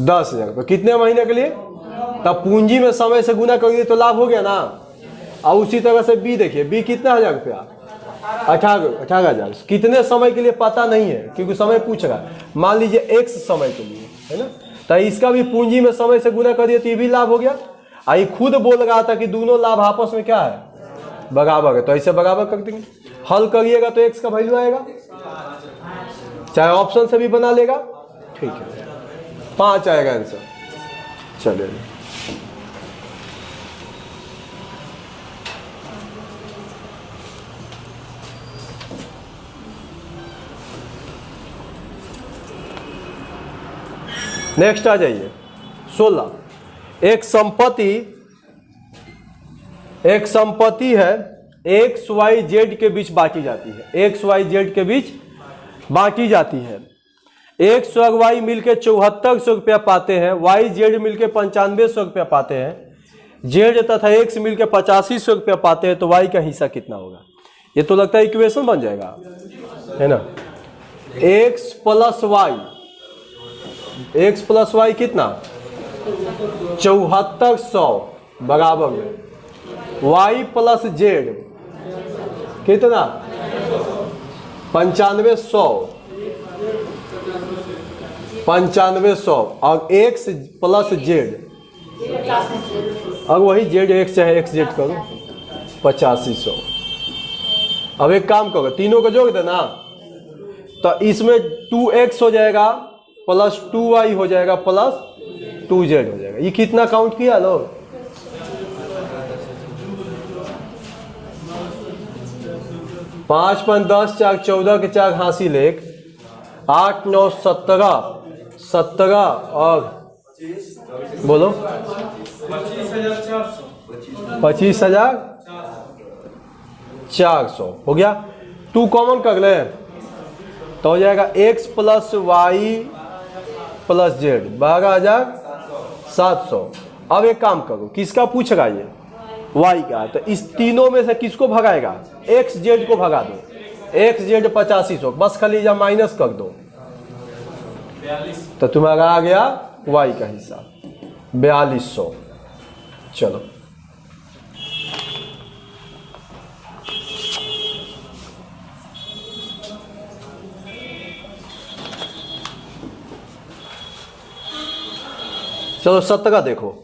10,000 रुपये, कितने महीने के लिए, तब पूंजी में समय से गुना करिए तो लाभ हो गया ना। और उसी तरह से बी देखिए, बी कितना 1,000 रुपया 18,000। कितने समय के लिए पता नहीं है क्योंकि समय पूछ रहा है। मान लीजिए x समय के लिए, है ना, तो इसका भी पूंजी में समय से गुना करिए तो ये भी लाभ हो गया। आई खुद बोल रहा था कि दोनों लाभ आपस में क्या है, बराबर है, तो ऐसे बराबर कर देंगे। हल करिएगा तो x का वैल्यू आएगा, चाहे ऑप्शन से भी बना लेगा, ठीक है, 5 आएगा आंसर। चलिए नेक्स्ट आ जाइए 16। एक संपत्ति है एक्स वाई जेड के बीच बांटी जाती है, एक्स वाई जेड के बीच बांटी जाती है। एक्स और वाई मिलकर 7400 रुपया पाते हैं, वाई जेड मिलकर 9500 रुपया पाते हैं, जेड तथा एक्स मिलकर 8500 रुपया पाते हैं, तो वाई का हिस्सा कितना होगा? ये तो लगता है इक्वेशन बन जाएगा, है ना। एक्स प्लस वाई कितना 7400 बराबर में वाई प्लस जेड कितना 9500 और एक्स प्लस जेड, अब वही जेड एक्स चाहे एक्स जेड करो 8500। अब एक काम करो, तीनों को जोड़ देना, तो इसमें 2x हो जाएगा प्लस 2y हो जाएगा प्लस 2z हो जाएगा। ये कितना काउंट किया लोग? 5 5 10 4 14 के 4 हासिल 1 8 9 17 और बोलो 25,400 हो गया। 2 कॉमन कर ले तो हो जाएगा x plus Y plus Z 12,700। अब एक काम करो, किसका पूछेगा ये y का, तो इस तीनों में से किसको भगाएगा? x जेड को भगा दो, x जेड 8500, बस खाली जा माइनस कर दो तो तुम्हारा आ गया y का हिस्सा 4200। चलो चलो 17 देखो।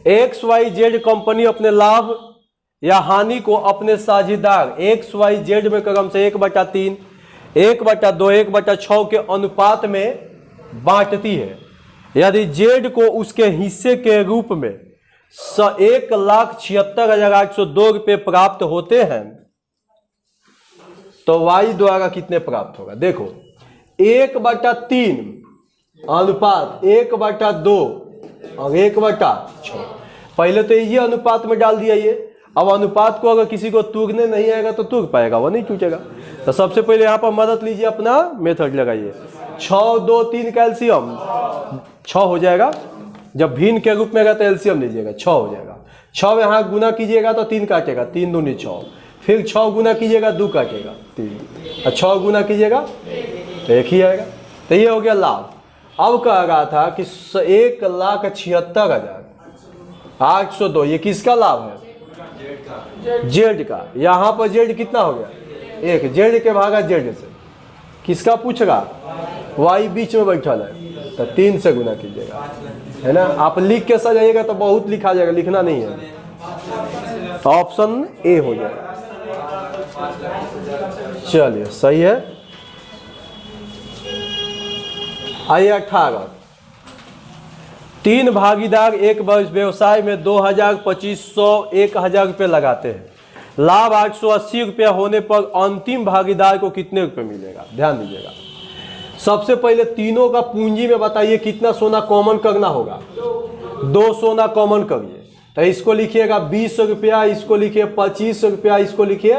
एक्स वाई जेड कंपनी अपने लाभ या हानि को अपने साझेदार एक्स वाई जेड में क्रम से 1/3, 1/2, 1/6 के अनुपात में बांटती है। यदि जेड को उसके हिस्से के रूप में 1,76,802 रुपये प्राप्त होते हैं तो वाई द्वारा कितने प्राप्त होगा? देखो 1/3 अनुपात 1/2 और 1/6, पहले तो ये अनुपात में डाल दिया ये। अब अनुपात को अगर किसी को तोड़ने नहीं आएगा तो तोड़ पाएगा, वो नहीं टूटेगा। तो सबसे पहले यहाँ पर मदद लीजिए, अपना मेथड लगाइए। 6 2 3 का एलसीएम 6 हो जाएगा, जब भिन्न के रूप में आएगा तो एलसीएम लीजिएगा 6 हो जाएगा। 6 में यहाँ गुना कीजिएगा तो 3 काटेगा, 3 दूनी 6, फिर 6 गुना कीजिएगा 2 काटेगा 3, और 6 गुना कीजिएगा तो 1 ही आएगा। तो ये हो गया लाभ। अब कह रहा था कि 1,76,802 ये किसका लाभ है? जेड का। यहाँ पर जेड कितना हो गया? 1, जेड के भागा जेड से। किसका पूछेगा? वाई बीच में बैठा है तो 3 से गुना कीजिएगा, है ना। आप लिख के सजाइएगा तो बहुत लिखा जाएगा, लिखना नहीं है, ऑप्शन ए हो जाएगा। चलिए सही है। आइए 18। 3 भागीदार एक व्यवसाय में 2,000, 2,500, 1,000 रुपये लगाते हैं। लाभ 880 रुपया होने पर अंतिम भागीदार को कितने रुपए मिलेगा? ध्यान दीजिएगा। सबसे पहले तीनों का पूंजी में बताइए कितना सोना कॉमन करना होगा। 2 सोना कॉमन करिए, तो इसको लिखिएगा 20 रुपया, इसको लिखिए 25 रुपया, इसको लिखिए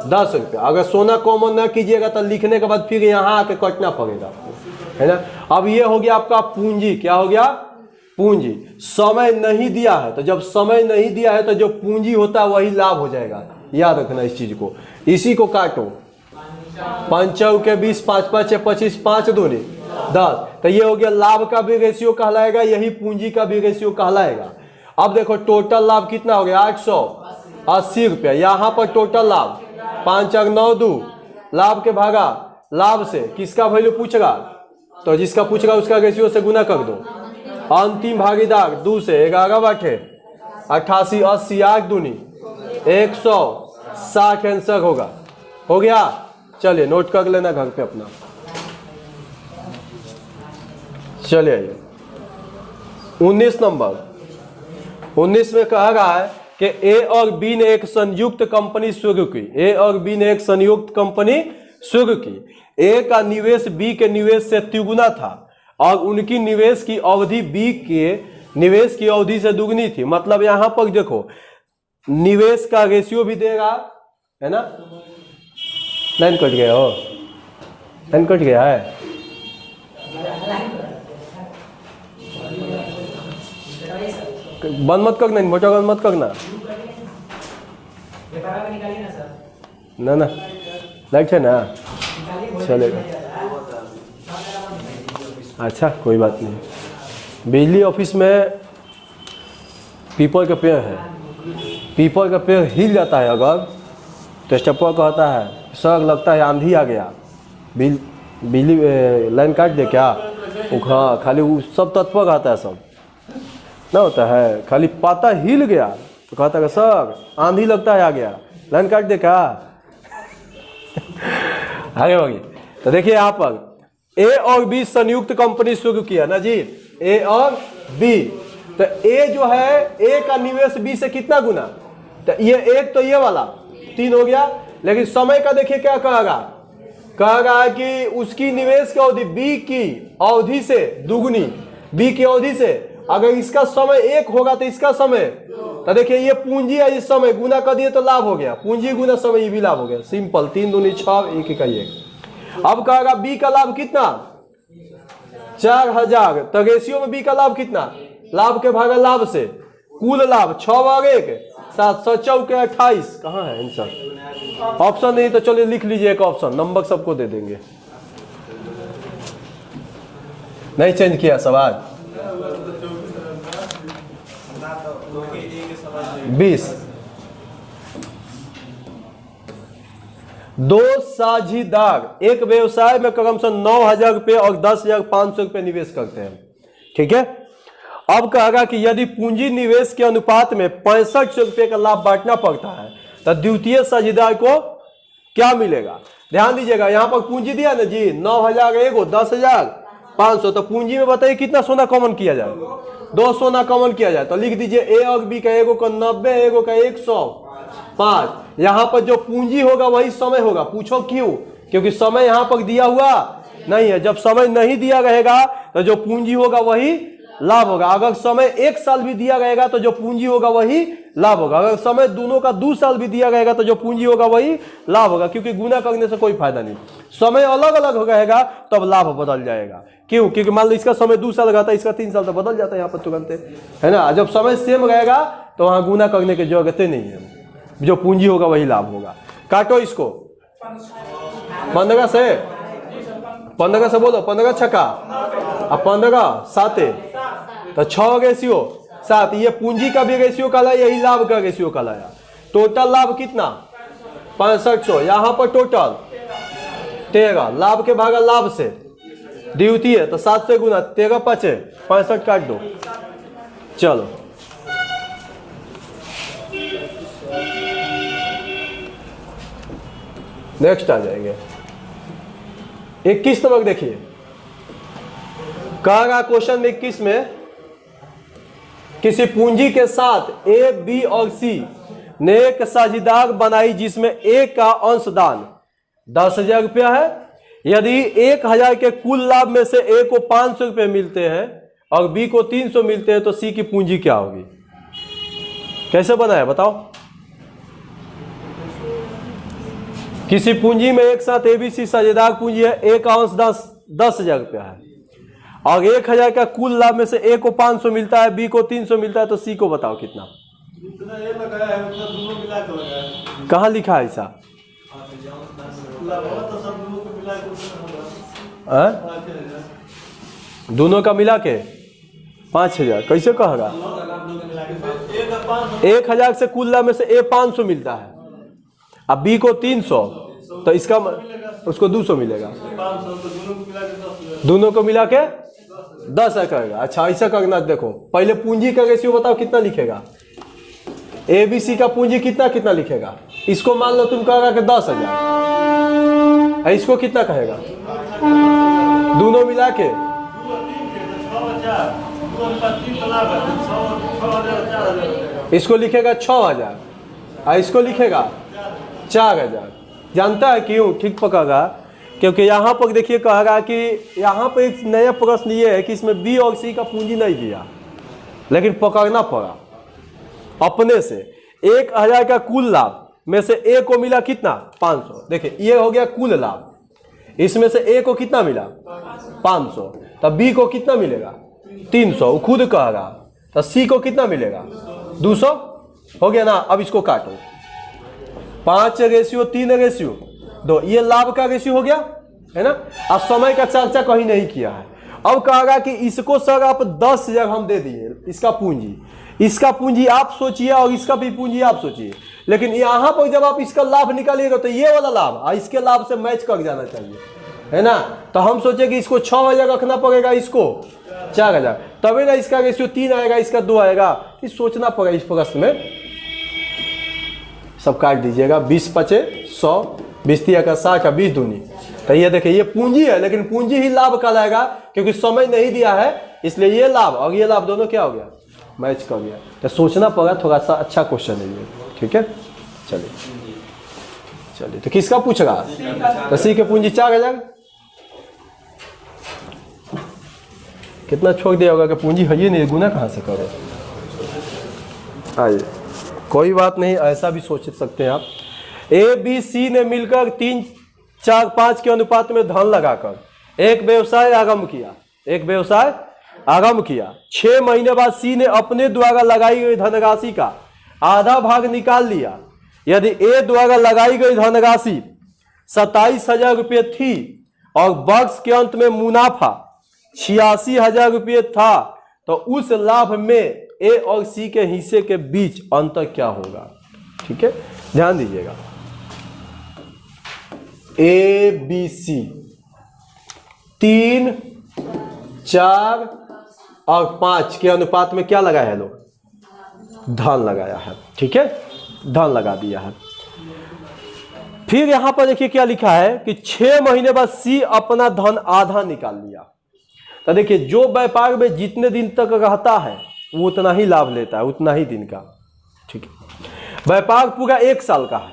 10 रुपया। अगर सोना कॉमन ना कीजिएगा तो लिखने के बाद फिर यहाँ आके कटना पड़ेगा आपको, है ना। अब ये हो गया आपका पूंजी। क्या हो गया? पूंजी। समय नहीं दिया है, तो जब समय नहीं दिया है तो जो पूंजी होता है वही लाभ हो जाएगा। याद रखना इस चीज को। इसी को काटो, 5 के 20, 5 5 25, 5 दूनी 10, तो ये हो गया लाभ का भी रेशियो कहलाएगा, यही पूंजी का भी रेशियो कहलाएगा। अब देखो टोटल लाभ कितना हो गया? 880 रुपया। यहाँ पर टोटल लाभ 5 चक 9 2, लाभ के भागा लाभ से, किसका वैल्यू पूछेगा तो जिसका पूछेगा उसका रेशियो से गुना कर दो। अंतिम भागीदार 2 से 11 बाटे 88 80 8 दूनी 160 आंसर होगा। हो गया, चलिए नोट कर लेना घर पे अपना। चलिए आइए 19 नंबर। 19 में कहा रहा है कि ए और बी ने एक संयुक्त कंपनी शुरू की। ए और बी ने एक संयुक्त कंपनी शुरू की। ए का निवेश बी के निवेश से तिगुना था और उनकी निवेश की अवधि बी के निवेश की अवधि से दुगनी थी। मतलब यहां पर देखो निवेश का रेशियो भी देगा, है ना। लाइन कट गया हो, लाइन कट गया है। बंद मत करना, मोटा बंद मत करना ना ना, लाइट है ना, चलेगा। अच्छा कोई बात नहीं। बिजली ऑफिस में पीपल का पेड़ है, पीपल का पेड़ हिल जाता है अगर तो स्टेपर कहता है सर लगता है आंधी आ गया, बिजली लाइन काट दे क्या। हाँ खाली वो सब तत्पर आता है, सब ना होता है, खाली पाता हिल गया तो कहता है सर आंधी लगता है आ गया, लाइन काट दे क्या। आगे होगी तो देखिए यहाँ पर ए और बी संयुक्त कंपनी शुरू किया ना जी, ए और बी। तो ए जो है ए का निवेश बी से कितना गुना, तो ये एक तो ये वाला 3 हो गया। लेकिन समय का देखिए क्या कहेगा, कहेगा कि उसकी निवेश की अवधि बी की अवधि से दुगनी, बी की अवधि से। अगर इसका समय 1 होगा तो इसका समय, तो देखिए ये पूंजी है, इस समय गुना कर दिए तो लाभ हो गया, पूंजी गुना समय ये भी लाभ हो गया। सिंपल, 3 दूनी 6 1 का 1। अब कहेगा बी का लाभ कितना 4000, तो रेशियो में बी का लाभ कितना, लाभ के भागा लाभ से, कुल लाभ 6 भाग 1 7 7 के 28। कहाँ है आंसर, ऑप्शन नहीं तो चलिए लिख लीजिए एक ऑप्शन, नंबर सबको दे देंगे। नहीं चेंज किया सवाल 20। 2 साझीदार एक व्यवसाय में क्रमशः 9000 रुपये और 10,500 रुपये निवेश करते हैं, ठीक है। अब कहेगा कि यदि पूंजी निवेश के अनुपात में 6500 रुपये का लाभ बांटना पड़ता है तो द्वितीय साझीदार को क्या मिलेगा। ध्यान दीजिएगा यहाँ पर पूंजी दिया ना जी 9000 एगो 10,500, तो पूंजी में बताइए कितना सोना कॉमन किया जाए, 2 सोना कॉमन किया जाए। तो लिख दीजिए ए और बी का एगो का 90 एगो का 105। यहाँ पर जो पूंजी होगा वही समय होगा। पूछो क्यों, क्योंकि समय यहाँ पर दिया हुआ नहीं है। जब समय नहीं दिया रहेगा तो जो पूंजी होगा वही लाभ होगा। अगर समय 1 साल भी दिया रहेगा तो जो पूंजी होगा वही लाभ होगा। अगर समय दोनों का 2 साल भी दिया रहेगा तो जो पूंजी होगा वही लाभ होगा, क्योंकि गुना करने से कोई फायदा नहीं। समय अलग अलग हो रहेगा तब लाभ बदल जाएगा। क्यों, क्योंकि मान लो इसका समय 2 साल रहता है, इसका 3 साल तो बदल जाता है यहाँ पर तुरंत, है ना। जब समय सेम रहेगा तो वहाँ गुना करने की जरूरत नहीं है, जो पूंजी होगा वही लाभ होगा। काटो इसको 15 से बोलो, 15 छक्का और 15 7 तो 6 रेशियो 7। ये पूंजी का भी रेशियो कहलाया, यही लाभ का रेशियो कहलाया। टोटल लाभ कितना 6500, यहाँ पर टोटल 13, लाभ के भागा लाभ से, द्वितीय तो 7 से गुना 13 5 65 काट दो। चलो नेक्स्ट आ जाएंगे 21 नंबर। देखिए कहा क्वेश्चन 21 में किसी पूंजी के साथ ए बी और सी ने एक साझेदार बनाई जिसमें ए का अंशदान 10,000 रुपया है। यदि 1,000 के कुल लाभ में से ए को 500 रुपये मिलते हैं और बी को 300 मिलते हैं तो सी की पूंजी क्या होगी। कैसे बनाया बताओ। किसी पूंजी में एक साथ एबीसी साझेदार पूंजी है, ए का अंश 10,000 रुपया है और 1,000 का कुल लाभ में से ए को 500 मिलता है, बी को 300 मिलता है, तो सी को बताओ कितना। कहाँ लिखा है ऐसा, दोनों का मिला के 5,000 कैसे कहेगा। 1,000 से कुल लाभ में से ए 500 मिलता है अब बी को 300, तो इसका उसको 200 मिलेगा, 500 तो दोनों को मिला के 10 करेगा। अच्छा ऐसा करना, देखो पहले पूंजी का रेशियो बताओ कितना लिखेगा, ABC का पूंजी कितना कितना लिखेगा। इसको मान लो तुम कहेगा कि 10,000, इसको कितना कहेगा, दोनों मिला के इसको लिखेगा 6,000 और इसको लिखेगा 4,000। जानता है क्यों, ठीक पकड़ा, क्योंकि यहाँ पर देखिए कहेगा कि यहाँ पर एक नया प्रश्न ये है कि इसमें B और C का पूंजी नहीं दिया, लेकिन पकड़ना पड़ा अपने से। 1,000 का कुल लाभ में से A को मिला कितना 500, देखिए ये हो गया कुल लाभ, इसमें से A को कितना मिला 500, तब B को कितना मिलेगा 300, वो खुद कहेगा। तो C को कितना मिलेगा 200, हो गया ना। अब इसको काटो, 5:3:2, ये लाभ का रेशियो हो गया है ना। अब समय का चर्चा कहीं नहीं किया है। अब कहेगा कि इसको सर आप 10,000 हम दे दिए, इसका पूंजी आप सोचिए और इसका भी पूंजी आप सोचिए, लेकिन यहाँ पर जब आप इसका लाभ निकालिएगा तो ये वाला लाभ इसके लाभ से मैच कर जाना चाहिए, है ना। तो हम सोचे कि इसको 6,000 रखना पड़ेगा, इसको 4,000, तभी ना इसका रेशियो 3 आएगा, इसका 2 आएगा। इस सोचना पड़ेगा इस प्रश्न में। सब काट दीजिएगा, 20×5 100, 20×3 60 का 20 दूनी। तो ये देखिए ये पूंजी है, लेकिन पूंजी ही लाभ कहलाएगा क्योंकि समय नहीं दिया है, इसलिए ये लाभ और ये लाभ दोनों क्या हो गया मैच कर गया। तो सोचना पड़ा, थोड़ा सा अच्छा क्वेश्चन है ये, ठीक है। चलिए तो किसका पूछ रहा है, तो C के पूंजी 4,000, कितना छोड़ दिया होगा कि पूंजी है ही नहीं, गुना कहाँ से करो। आइए कोई बात नहीं, ऐसा भी सोच सकते हैं आप। ABC ने मिलकर 3, 4, 5 के अनुपात में धन लगाकर एक व्यवसाय आरंभ किया। 6 महीने बाद C ने अपने द्वारा लगाई गई धनराशि का आधा भाग निकाल लिया। यदि A द्वारा लगाई गई धनराशि 27,000 रुपये थी और वर्ष के अंत में मुनाफा 86,000 रुपये था, तो उस लाभ में A और C के हिस्से के बीच अंतर क्या होगा। ठीक है, ध्यान दीजिएगा। ABC 3, 4 और 5 के अनुपात में क्या लगाया है लोग, धन लगाया है। ठीक है, धन लगा दिया है। फिर यहां पर देखिए क्या लिखा है कि 6 महीने बाद C अपना धन आधा निकाल लिया। तो देखिए जो व्यापार में जितने दिन तक रहता है वो उतना ही लाभ लेता है, उतना ही दिन का। ठीक है, व्यापार पूरा 1 साल का है,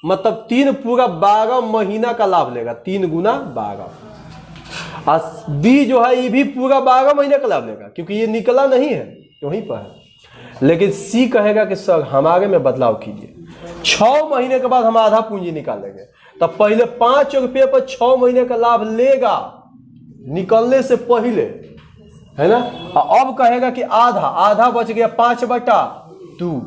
मतलब 3 पूरा 12 महीना का लाभ लेगा, 3 गुना 12। और B जो है ये भी पूरा 12 महीने का लाभ लेगा, क्योंकि ये निकला नहीं है, वहीं पर है। लेकिन C कहेगा कि सर हमारे में बदलाव कीजिए, 6 महीने के बाद हम आधा पूंजी निकालेंगे। तब पहले 5 रुपये पर 6 महीने का लाभ लेगा निकलने से पहले, है ना। और अब कहेगा कि आधा बच गया, 5/2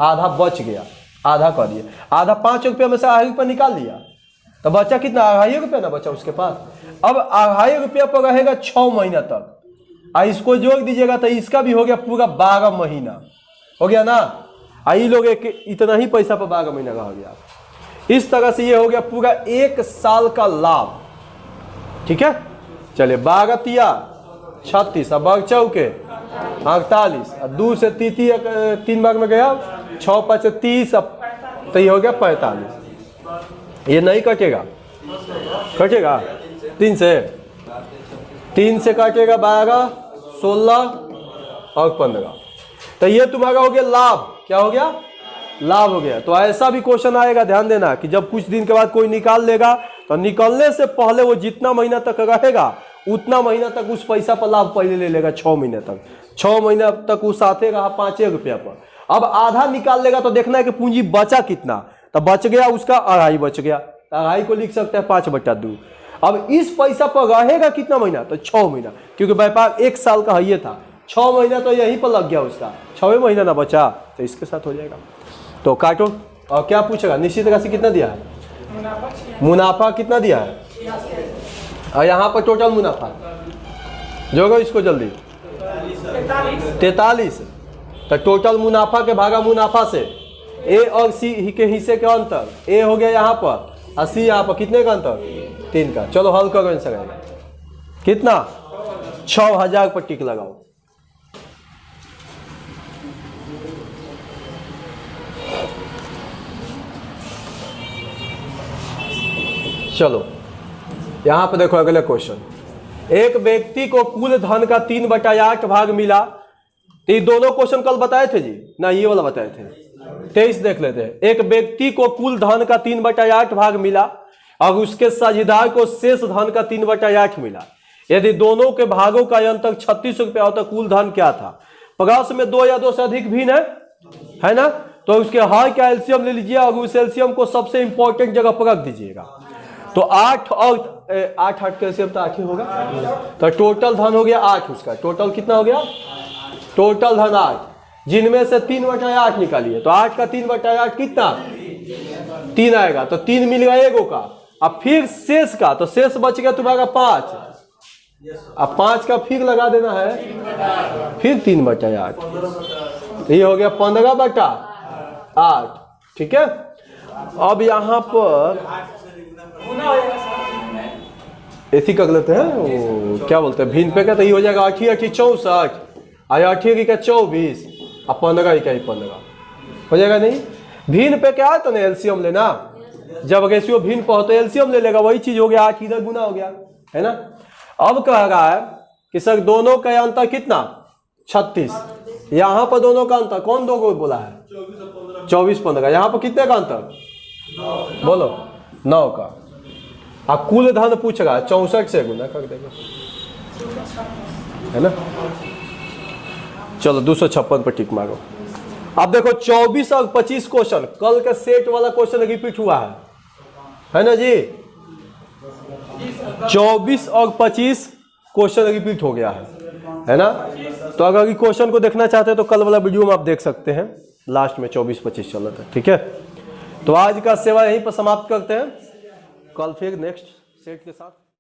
आधा बच गया, आधा कर दिया, आधा 5 रुपये में से 2.5 रुपये निकाल लिया, तो बचा कितना, 2.5 रुपये ना बचा उसके पास। अब 2.5 रुपये पर रहेगा 6 महीना तक, और इसको जोड़ दीजिएगा तो इसका भी हो गया पूरा 12 महीना, हो गया ना। आई लोग इतना ही पैसा पर 12 महीना का हो गया। इस तरह से ये हो गया पूरा 1 साल का लाभ। ठीक है, चलिए 12 तिया 36, अब 12 चौके 48, 2 से 3 भाग में गया, 6 5 30, अब तो ये हो गया 45। ये नहीं कटेगा, कटेगा 3 से काटेगा 12, 16 और 15। तो ये तुम्हारा हो गया लाभ। क्या हो गया, लाभ हो गया। तो ऐसा भी क्वेश्चन आएगा, ध्यान देना कि जब कुछ दिन के बाद कोई निकाल लेगा तो निकलने से पहले वो जितना महीना तक रहेगा उतना महीना तक उस पैसा पर लाभ पहले ले लेगा। 6 महीने तक, 6 महीना तक वो साथे रहा 5 रुपया पर। अब आधा निकाल लेगा तो देखना है कि पूंजी बचा कितना, तो बच गया उसका 2.5 बच गया, तो 2.5 को लिख सकते हैं 5/2। अब इस पैसा पर रहेगा कितना महीना, तो 6 महीना, क्योंकि व्यापार 1 साल का ये था, 6 महीना तो यहीं पर लग गया उसका, 6वें महीना ना बचा तो इसके साथ हो जाएगा। तो काटो, और क्या पूछेगा, निश्चित राशि कितना दिया है, मुनाफा कितना दिया है, और यहाँ पर टोटल मुनाफा जोड़ो इसको जल्दी, 43। तो टोटल मुनाफा के भागा मुनाफा से ए और सी के हिस्से का अंतर, ए हो गया यहाँ पर और सी यहाँ पर, कितने का अंतर? 3 का। चलो हल करो आंसर आएगा कितना? 6000 पर टिक लगाओ। चलो यहां पर देखो अगले क्वेश्चन, एक व्यक्ति को कुल धन का 3/8 भाग मिला। तो ये दोनों क्वेश्चन कल बताए थे जी ना, ये वाला बताए थे। 23 देख लेते हैं। एक व्यक्ति को कुल धन का 3/8 भाग मिला और उसके साझेदार को शेष धन का 3/8 मिला। यदि दोनों के भागों का अंतर 36 रुपया हो तो कुल धन क्या था? प्रश्न में 2 या 2 से अधिक भिन्न है ना, तो उसके हर का एलसीएम ले लीजिए और उस एलसीएम को सबसे इंपॉर्टेंट जगह पर रख दीजिएगा। तो 8 और 8 का एलसीएम तो 8 ही होगा, तो टोटल धन हो गया 8। उसका टोटल कितना हो गया? टोटल धन 8, जिनमें से 3/8 निकालिए। तो 8 का 3/8 कितना? 3 आएगा, तो 3 मिल गया एगो का। अब फिर शेष का, तो शेष बच गया तुम्हारा 5। अब 5 का फिर लगा देना है, फिर 3/8, ये हो गया 15/8। ठीक है। अब यहां पर ऐसी कर लेते हैं, वो क्या बोलते हैं भिन्न पे का, तो ये हो जाएगा 8 × 8 = 64, 8 × 8 = 24 और 15 × 1 = 15 हो जाएगा। नहीं भिन्न पे क्या है तो एलसीएम लेना, जब रेशियो भिन्न पर हो तो एलसीएम ले लेगा, वही चीज हो गया। 8 इधर गुना हो गया, है ना। अब कह रहा है कि सर दोनों का अंतर कितना? 36। यहां पर दोनों का अंतर कौन दो को बोला है? 24-15। यहां पर कितने का अंतर बोलो? 9 का। अब कुल धन पूछ रहा है, 64 से गुना कर देगा, है ना। चलो 256 पर टिक मारो। अब देखो 24 और 25 क्वेश्चन, कल का सेट वाला क्वेश्चन रिपीट हुआ है ना जी। 24 और 25 क्वेश्चन रिपीट हो गया है ना। तो अगर क्वेश्चन को देखना चाहते हैं तो कल वाला वीडियो में आप देख सकते हैं, लास्ट में 24-25 चल रहा था। ठीक है, तो आज का सेवा यहीं पर समाप्त करते हैं, कल फिर नेक्स्ट सेट के साथ।